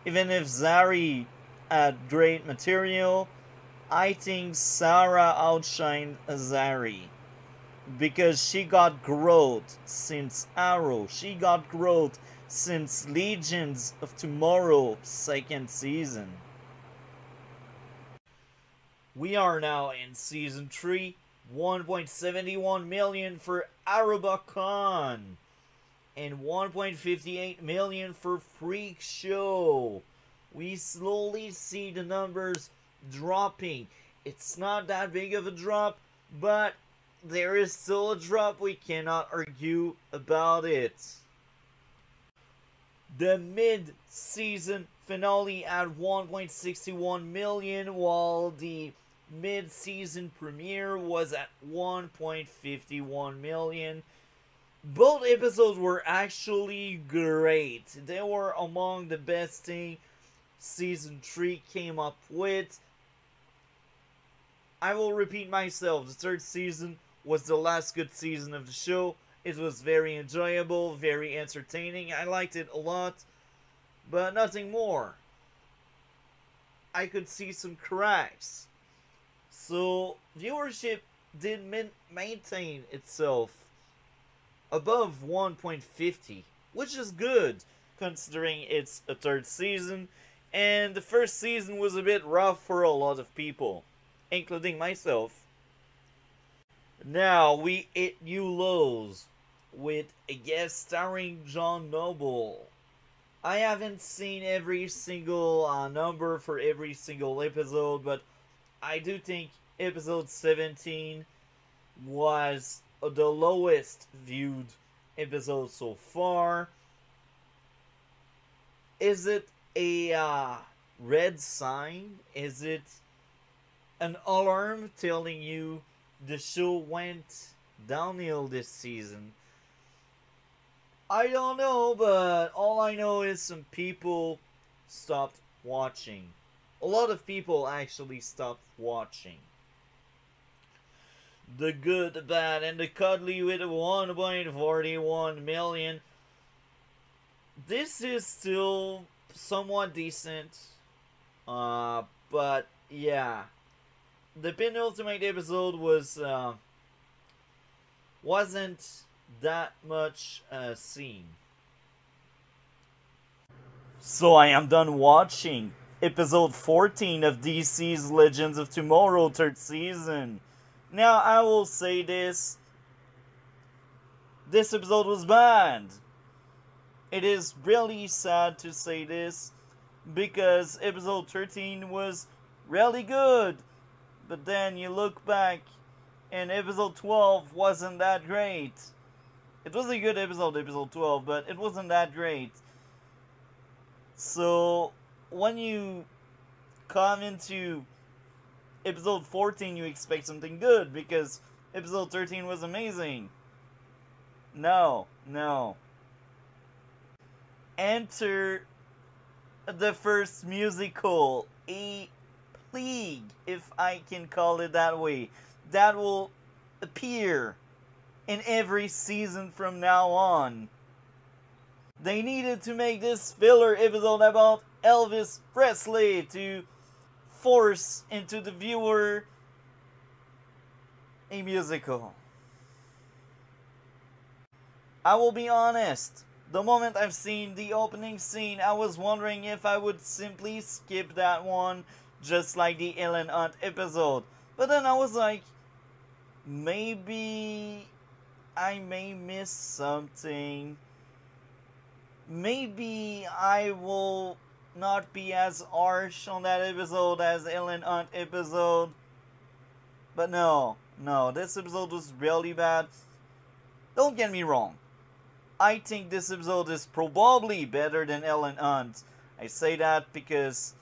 Even if Zari had great material, I think Sarah outshined Zari. Because she got growth since Arrow. She got growth since Legends of Tomorrow 2nd season. We are now in Season 3. 1.71 million for Aruba Khan. And 1.58 million for Freak Show. We slowly see the numbers dropping. It's not that big of a drop, but there is still a drop. We cannot argue about it. The mid-season finale at 1.61 million, while the mid-season premiere was at 1.51 million. Both episodes were actually great. They were among the best thing Season 3 came up with. I will repeat myself, the third season was the last good season of the show. It was very enjoyable, very entertaining. I liked it a lot, but nothing more. I could see some cracks. So, viewership did maintain itself above 1.50, which is good, considering it's a third season, and the first season was a bit rough for a lot of people, including myself. Now we hit new lows with a guest starring John Noble. I haven't seen every single number for every single episode, but I do think episode 17 was the lowest viewed episode so far. Is it a red sign? Is it an alarm telling you the show went downhill this season? I don't know, but all I know is some people stopped watching. A lot of people actually stopped watching. The Good, the Bad, and the Cuddly with 1.41 million. This is still somewhat decent. But yeah. The penultimate episode wasn't that much seen. So I am done watching episode 14 of DC's Legends of Tomorrow 3rd season. Now I will say this. This episode was bad. It is really sad to say this, because episode 13 was really good. But then you look back and episode 12 wasn't that great. It was a good episode, episode 12, but it wasn't that great. So when you come into episode 14, you expect something good, because episode 13 was amazing. No. enter the first musical, a plague, if I can call it that way, that will appear in every season from now on. They needed to make this filler episode about Elvis Presley to force into the viewer a musical. I will be honest, the moment I've seen the opening scene, I was wondering if I would simply skip that one, just like the Ellen Hunt episode. But then I was like, maybe I may miss something. Maybe I will not be as harsh on that episode as Ellen Hunt episode. But no, this episode was really bad. Don't get me wrong. I think this episode is probably better than Ellen Hunt. I say that because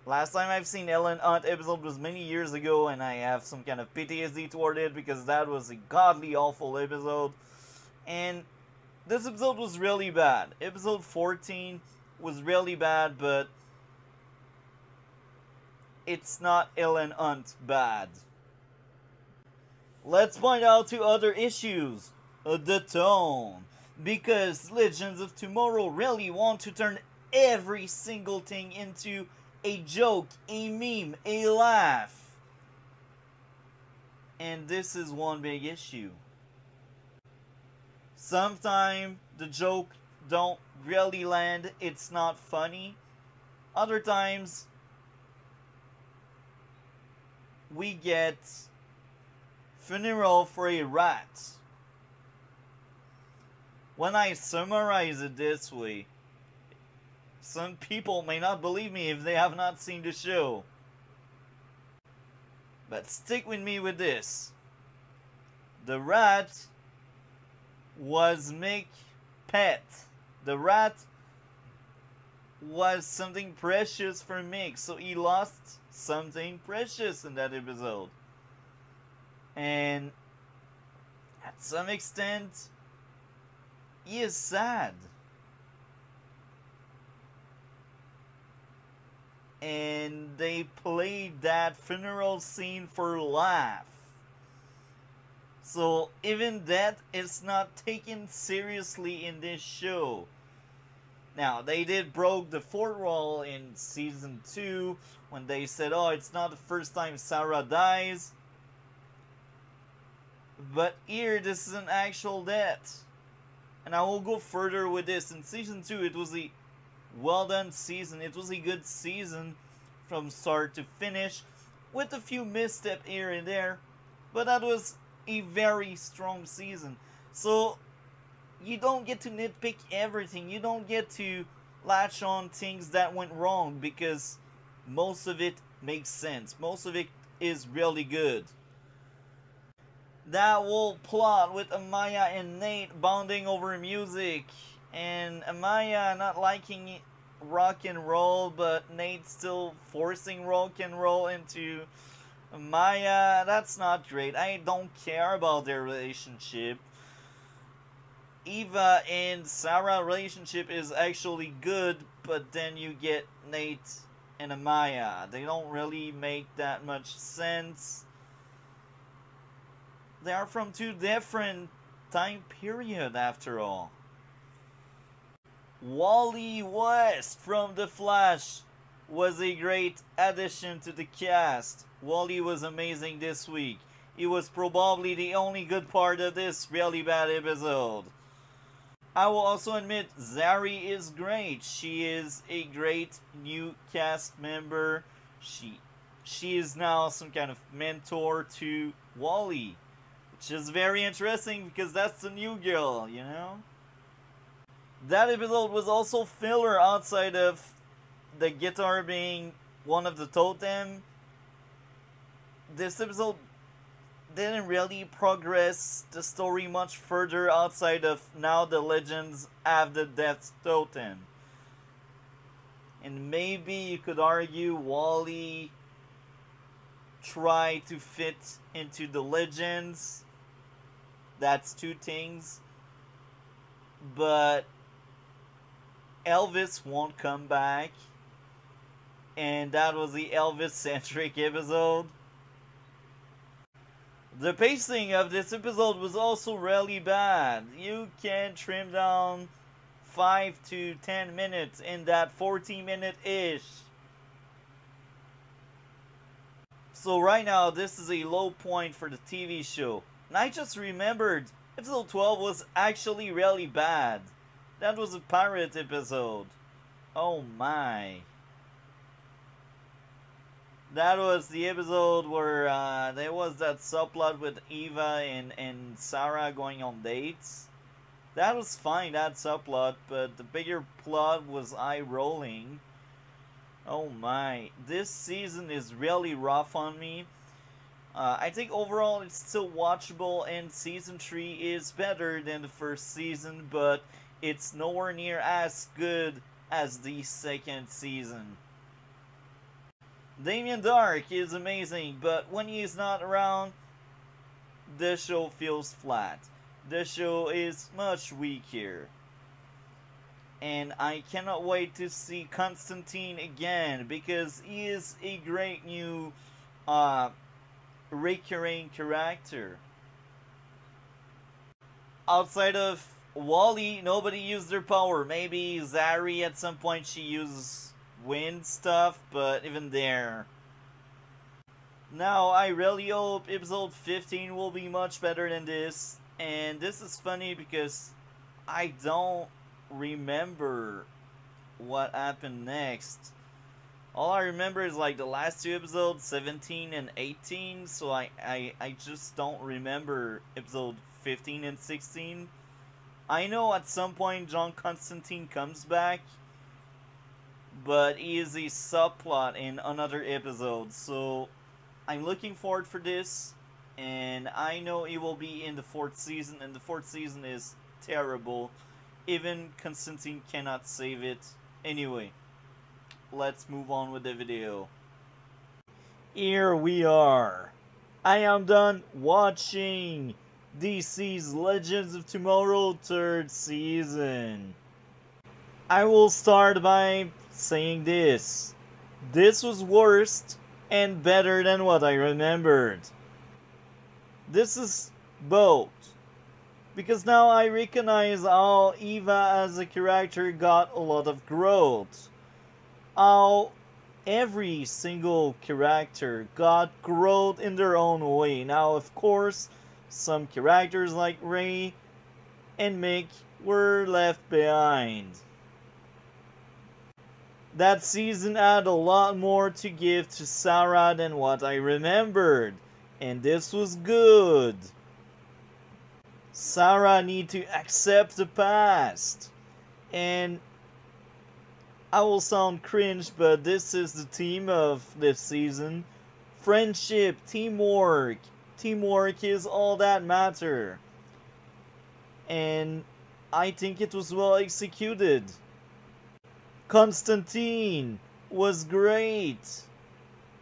last time I've seen Ellen Hunt episode was many years ago, and I have some kind of PTSD toward it because that was a godly awful episode. And this episode was really bad. Episode 14 was really bad, but it's not Ellen Hunt bad. Let's point out two other issues. The tone. Because Legends of Tomorrow really want to turn every single thing into a joke, a meme, a laugh. And this is one big issue. Sometimes the joke don't really land, it's not funny. Other times we get funeral for a rat. When I summarize it this way, some people may not believe me if they have not seen the show. But stick with me with this. The rat was Mick's pet. The rat was something precious for Mick, so he lost something precious in that episode. And at some extent, he is sad. And they played that funeral scene for laugh. So even that is not taken seriously in this show. Now, they did broke the fourth wall in season 2 when they said, oh, it's not the first time Sarah dies. But here, this is an actual death. And I will go further with this. In season 2, it was a well done season. It was a good season from start to finish, with a few missteps here and there. But that was a very strong season. So you don't get to nitpick everything. You don't get to latch on things that went wrong, because most of it makes sense. Most of it is really good. That whole plot with Amaya and Nate bonding over music, and Amaya not liking rock and roll, but Nate still forcing rock and roll into Amaya, that's not great. I don't care about their relationship. Eva and Sarah relationship is actually good, but then you get Nate and Amaya. They don't really make that much sense. They are from two different time period after all. Wally West from The Flash was a great addition to the cast. Wally was amazing this week. He was probably the only good part of this really bad episode. I will also admit Zari is great. She is a great new cast member. She is now some kind of mentor to Wally, which is very interesting because that's the new girl, you know? That episode was also filler outside of the guitar being one of the totem. This episode didn't really progress the story much further outside of now the legends have the death totem. And maybe you could argue Wally tried to fit into the legends. That's two things. But Elvis won't come back, and that was the Elvis-centric episode. The pacing of this episode was also really bad. You can trim down 5 to 10 minutes in that 40-minute-ish. So right now, this is a low point for the TV show. And I just remembered, episode 12 was actually really bad. That was a pirate episode. Oh my. That was the episode where there was that subplot with Eva and Sarah going on dates. That was fine, that subplot, but the bigger plot was eye rolling. Oh my, this season is really rough on me. I think overall it's still watchable, and season 3 is better than the first season, but it's nowhere near as good as the second season. Damien Dark is amazing, but when he's not around, the show feels flat. The show is much weaker. And I cannot wait to see Constantine again, because he is a great new recurring character. Outside of Wally, nobody used their power. Maybe Zari at some point she uses wind stuff, but even there. Now, I really hope episode 15 will be much better than this. And this is funny because I don't remember what happened next. All I remember is like the last two episodes, 17 and 18, so I just don't remember episode 15 and 16. I know at some point John Constantine comes back, but he is a subplot in another episode, so I'm looking forward for this, and I know it will be in the 4th season, and the 4th season is terrible. Even Constantine cannot save it. Anyway, let's move on with the video. Here we are. I am done watching DC's Legends of Tomorrow 3rd season. I will start by saying this. This was worse and better than what I remembered. This is both. Because now I recognize how Eva as a character got a lot of growth. How every single character got growth in their own way. Now, of course, some characters like Ray and Mick were left behind. That season had a lot more to give to Sarah than what I remembered, and this was good. Sarah need to accept the past, and I will sound cringe, but this is the theme of this season. Friendship, teamwork. Teamwork is all that matter. And I think it was well executed. Constantine was great.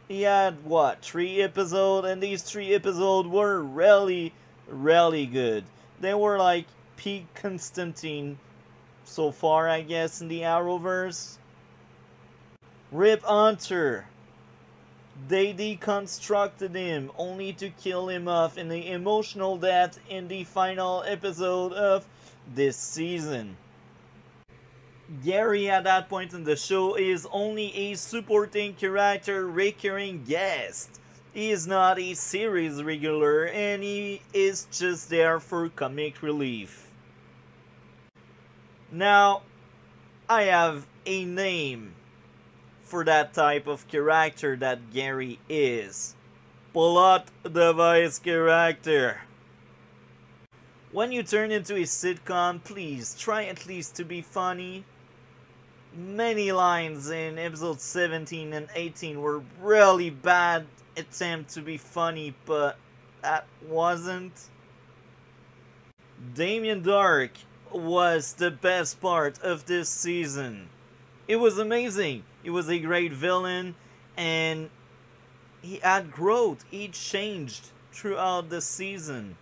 He had, what, 3 episodes? And these 3 episodes were really, really good. They were like peak Constantine so far, I guess, in the Arrowverse. Rip Hunter. They deconstructed him only to kill him off in the emotional death in the final episode of this season. Gary at that point in the show is only a supporting character, recurring guest. He is not a series regular, and he is just there for comic relief. Now, I have a name for that type of character that Gary is. Plot device character. When you turn into a sitcom, please try at least to be funny. Many lines in episodes 17 and 18 were really bad attempts to be funny, but that wasn't. Damien Dark was the best part of this season. It was amazing. He was a great villain, and he had growth. He changed throughout the season.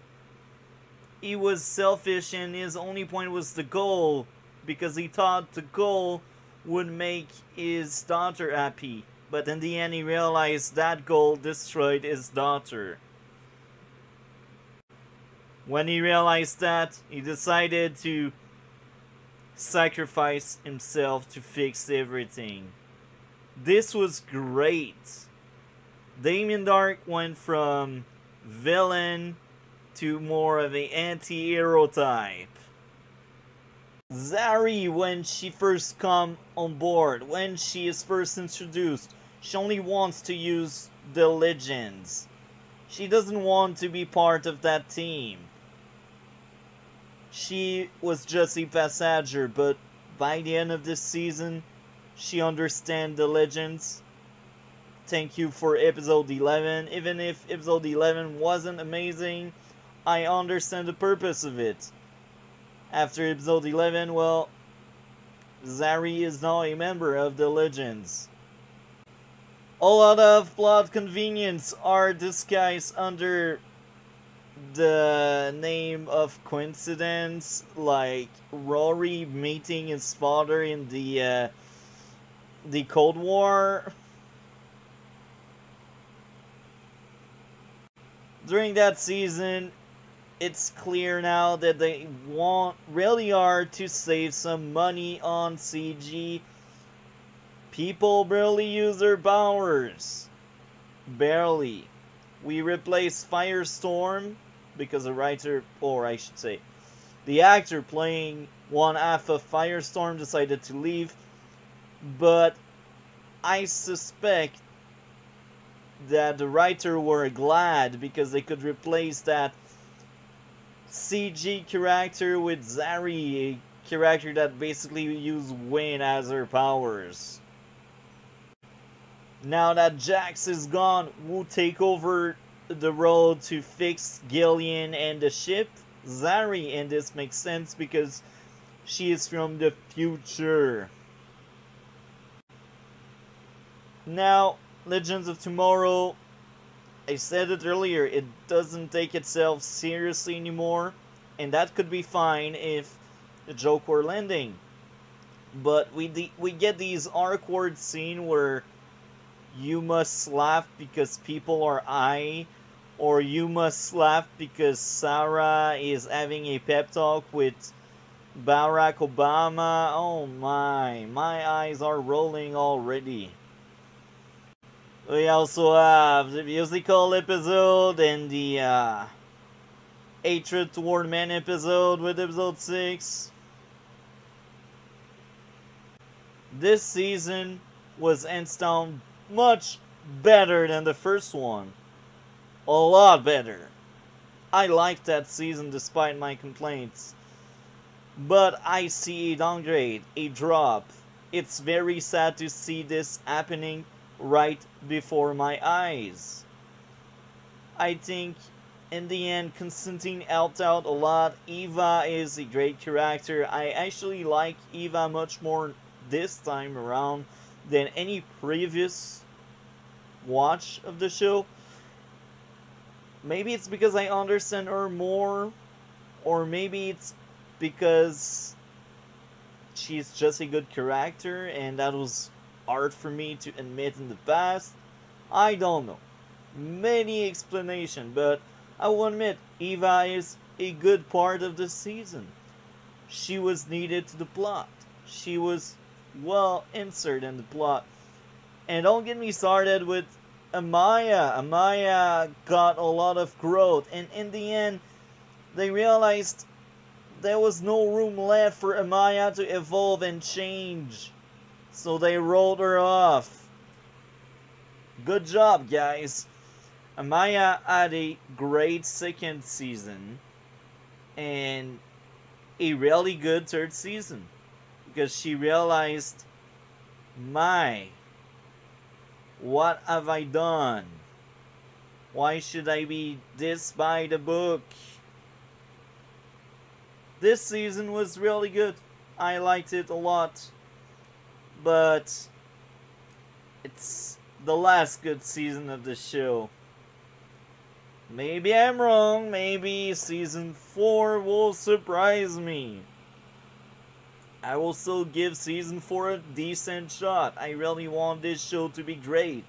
He was selfish, and his only point was the goal. because he thought the goal would make his daughter happy. But in the end, he realized that goal destroyed his daughter. When he realized that, he decided to sacrifice himself to fix everything. This was great. Damien Dark went from villain to more of an anti-hero type. Zari, when she first come on board, when she is first introduced, she only wants to use the legends. She doesn't want to be part of that team. She was just a passenger, but by the end of this season, she understands the legends. Thank you for episode 11. Even if episode 11 wasn't amazing, I understand the purpose of it. After episode 11, well, Zari is now a member of the Legends. A lot of plot convenience are disguised under the name of coincidence, like Rory meeting his father in the Cold War. During that season, it's clear now that they really are to save some money on CG. People barely use their powers. Barely. We replaced Firestorm because the writer, or I should say, the actor playing one half of Firestorm decided to leave. But I suspect that the writer were glad because they could replace that CG character with Zari, a character that basically used Wayne as her powers. Now that Jax is gone, who take over the role to fix Gillian and the ship? Zari, and this makes sense because she is from the future. Now, Legends of Tomorrow, I said it earlier, it doesn't take itself seriously anymore, and that could be fine if the joke were landing. But we get these awkward scenes where you must laugh because people are high, or you must laugh because Sarah is having a pep talk with Barack Obama. Oh my eyes are rolling already. We also have the musical episode and the Hatred Toward Men episode with episode 6. This season was hands down much better than the first one. A lot better. I liked that season despite my complaints. But I see a downgrade, a drop. It's very sad to see this happening right before my eyes. I think in the end Constantine helped out a lot. Eva is a great character. I actually like Eva much more this time around than any previous watch of the show. Maybe it's because I understand her more, or maybe it's because she's just a good character and that was hard for me to admit in the past. I don't know. Many explanations, but I will admit Eva is a good part of the season. She was needed to the plot. She was well inserted in the plot. And don't get me started with Amaya. Amaya got a lot of growth, and in the end they realized there was no room left for Amaya to evolve and change. So they rolled her off. Good job, guys. Amaya had a great second season and a really good third season because she realized, what have I done? Why should I be this by the book? This season was really good. I liked it a lot. But it's the last good season of the show. Maybe I'm wrong. Maybe season 4 will surprise me. I will still give season 4 a decent shot. I really want this show to be great.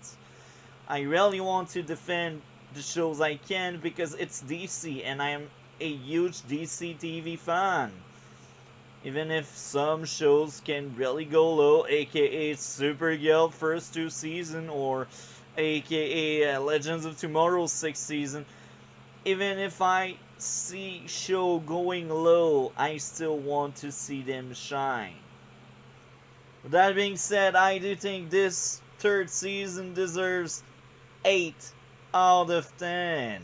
I really want to defend the shows I can because it's DC and I am a huge DC TV fan. Even if some shows can really go low, aka Supergirl first 2 season or aka Legends of Tomorrow's 6th season, even if I see show going low, I still want to see them shine. With that being said, I do think this 3rd season deserves 8 out of 10.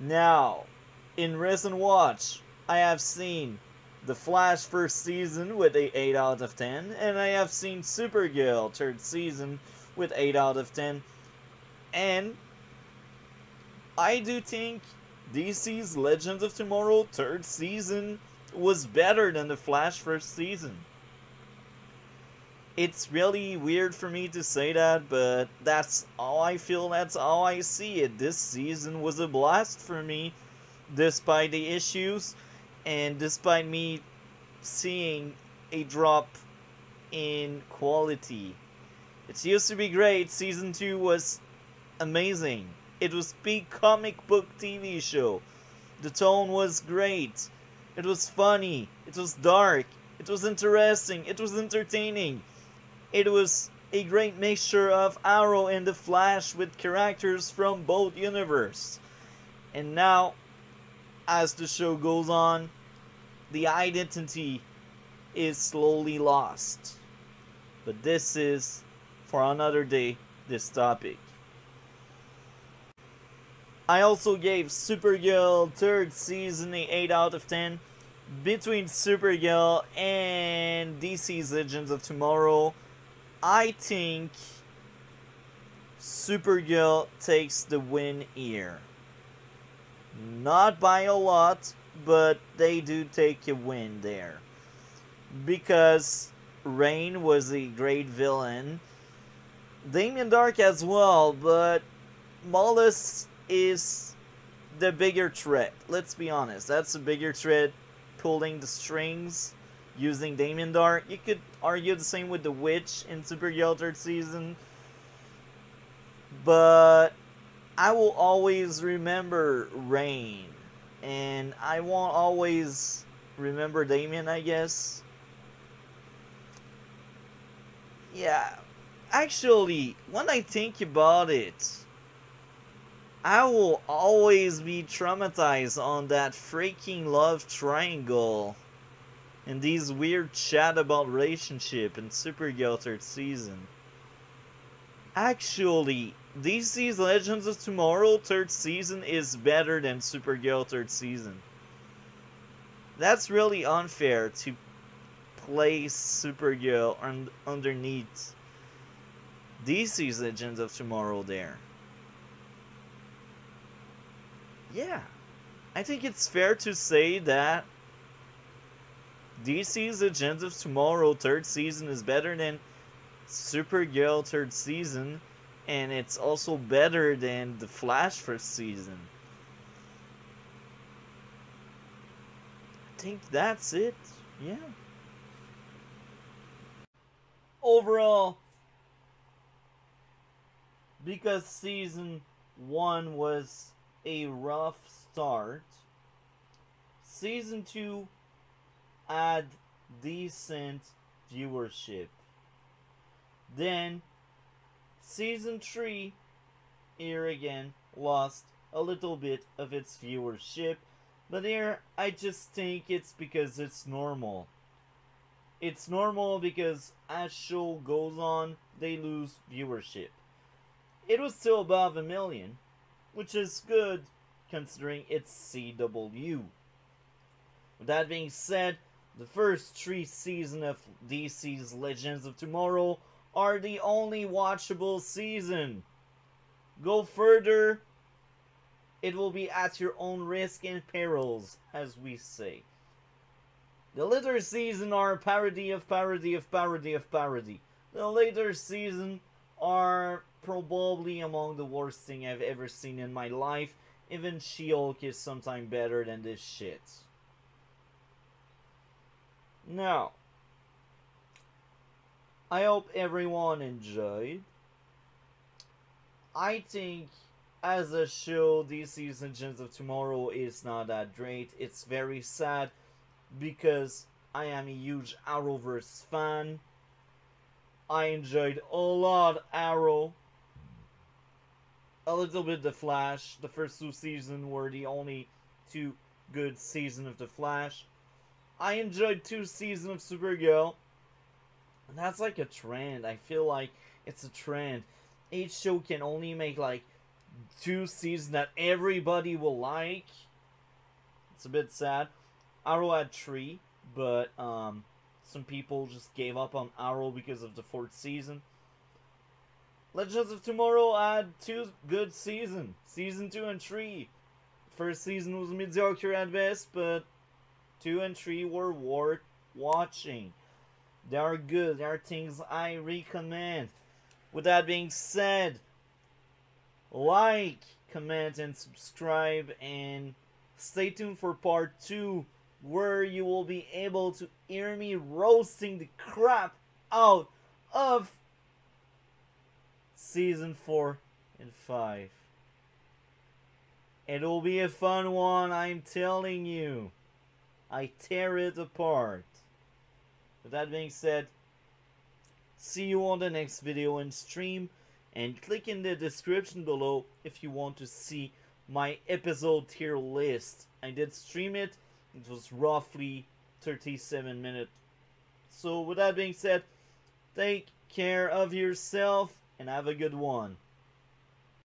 Now, in recent watch, I have seen The Flash 1st season with a 8 out of 10, and I have seen Supergirl 3rd season with 8 out of 10, and I do think DC's Legends of Tomorrow 3rd season was better than The Flash 1st season. It's really weird for me to say that, but that's how I feel, that's how I see it. This season was a blast for me, despite the issues, and despite me seeing a drop in quality. It used to be great, season 2 was amazing. It was peak comic book TV show. The tone was great. It was funny, it was dark, it was interesting, it was entertaining. It was a great mixture of Arrow and The Flash with characters from both universes. And now, as the show goes on, the identity is slowly lost. But this is for another day, this topic. I also gave Supergirl 3rd season a 8 out of 10. Between Supergirl and DC's Legends of Tomorrow, I think Supergirl takes the win here. Not by a lot, but they do take a win there. Because Rain was a great villain. Damien Dark as well, but Mollis is the bigger threat. Let's be honest, that's a bigger threat, pulling the strings using Damien Dark. You could argue the same with the Witch in Supergirl 3rd season. But I will always remember Rain. And I won't always remember Damien, I guess. Yeah. Actually, when I think about it, I will always be traumatized on that freaking love triangle and these weird chat about relationship in Supergirl 3rd season. Actually, DC's Legends of Tomorrow 3rd season is better than Supergirl 3rd season. That's really unfair to place Supergirl underneath DC's Legends of Tomorrow there. Yeah, I think it's fair to say that DC's Legends of Tomorrow 3rd season is better than Supergirl 3rd season, and it's also better than The Flash 1st season. I think that's it, yeah. Overall, because season 1 was a rough start, season 2 had decent viewership. Then season 3 here again lost a little bit of its viewership, but here I just think it's because it's normal. It's normal because as show goes on, they lose viewership. It was still above 1 million, which is good considering it's CW. With that being said, the first 3 seasons of DC's Legends of Tomorrow are the only watchable season. Go further, it will be at your own risk and perils, as we say. The later season are parody of parody of parody of parody. The later season are probably among the worst thing I've ever seen in my life. Even She-Hulk is sometimes better than this shit. Now, I hope everyone enjoyed. I think as a show, this season Legends of Tomorrow is not that great. It's very sad because I am a huge Arrowverse fan. I enjoyed a lot Arrow, a little bit The Flash. The first two seasons were the only two good seasons of The Flash. I enjoyed 2 seasons of Supergirl. And that's like a trend. I feel like it's a trend. Each show can only make like 2 seasons that everybody will like. It's a bit sad. Arrow had 3, but some people just gave up on Arrow because of the 4th season. Legends of Tomorrow had 2 good seasons. Season 2 and 3. First season was mediocre at best, but 2 and 3 were worth watching. They are good. They are things I recommend. With that being said, like, comment, and subscribe, and stay tuned for part 2, where you will be able to hear me roasting the crap out of season 4 and 5. It'll be a fun one, I'm telling you. I tear it apart. With that being said, see you on the next video and stream, and click in the description below if you want to see my episode tier list. I did stream it. It was roughly 37 minutes. So with that being said, take care of yourself and have a good one.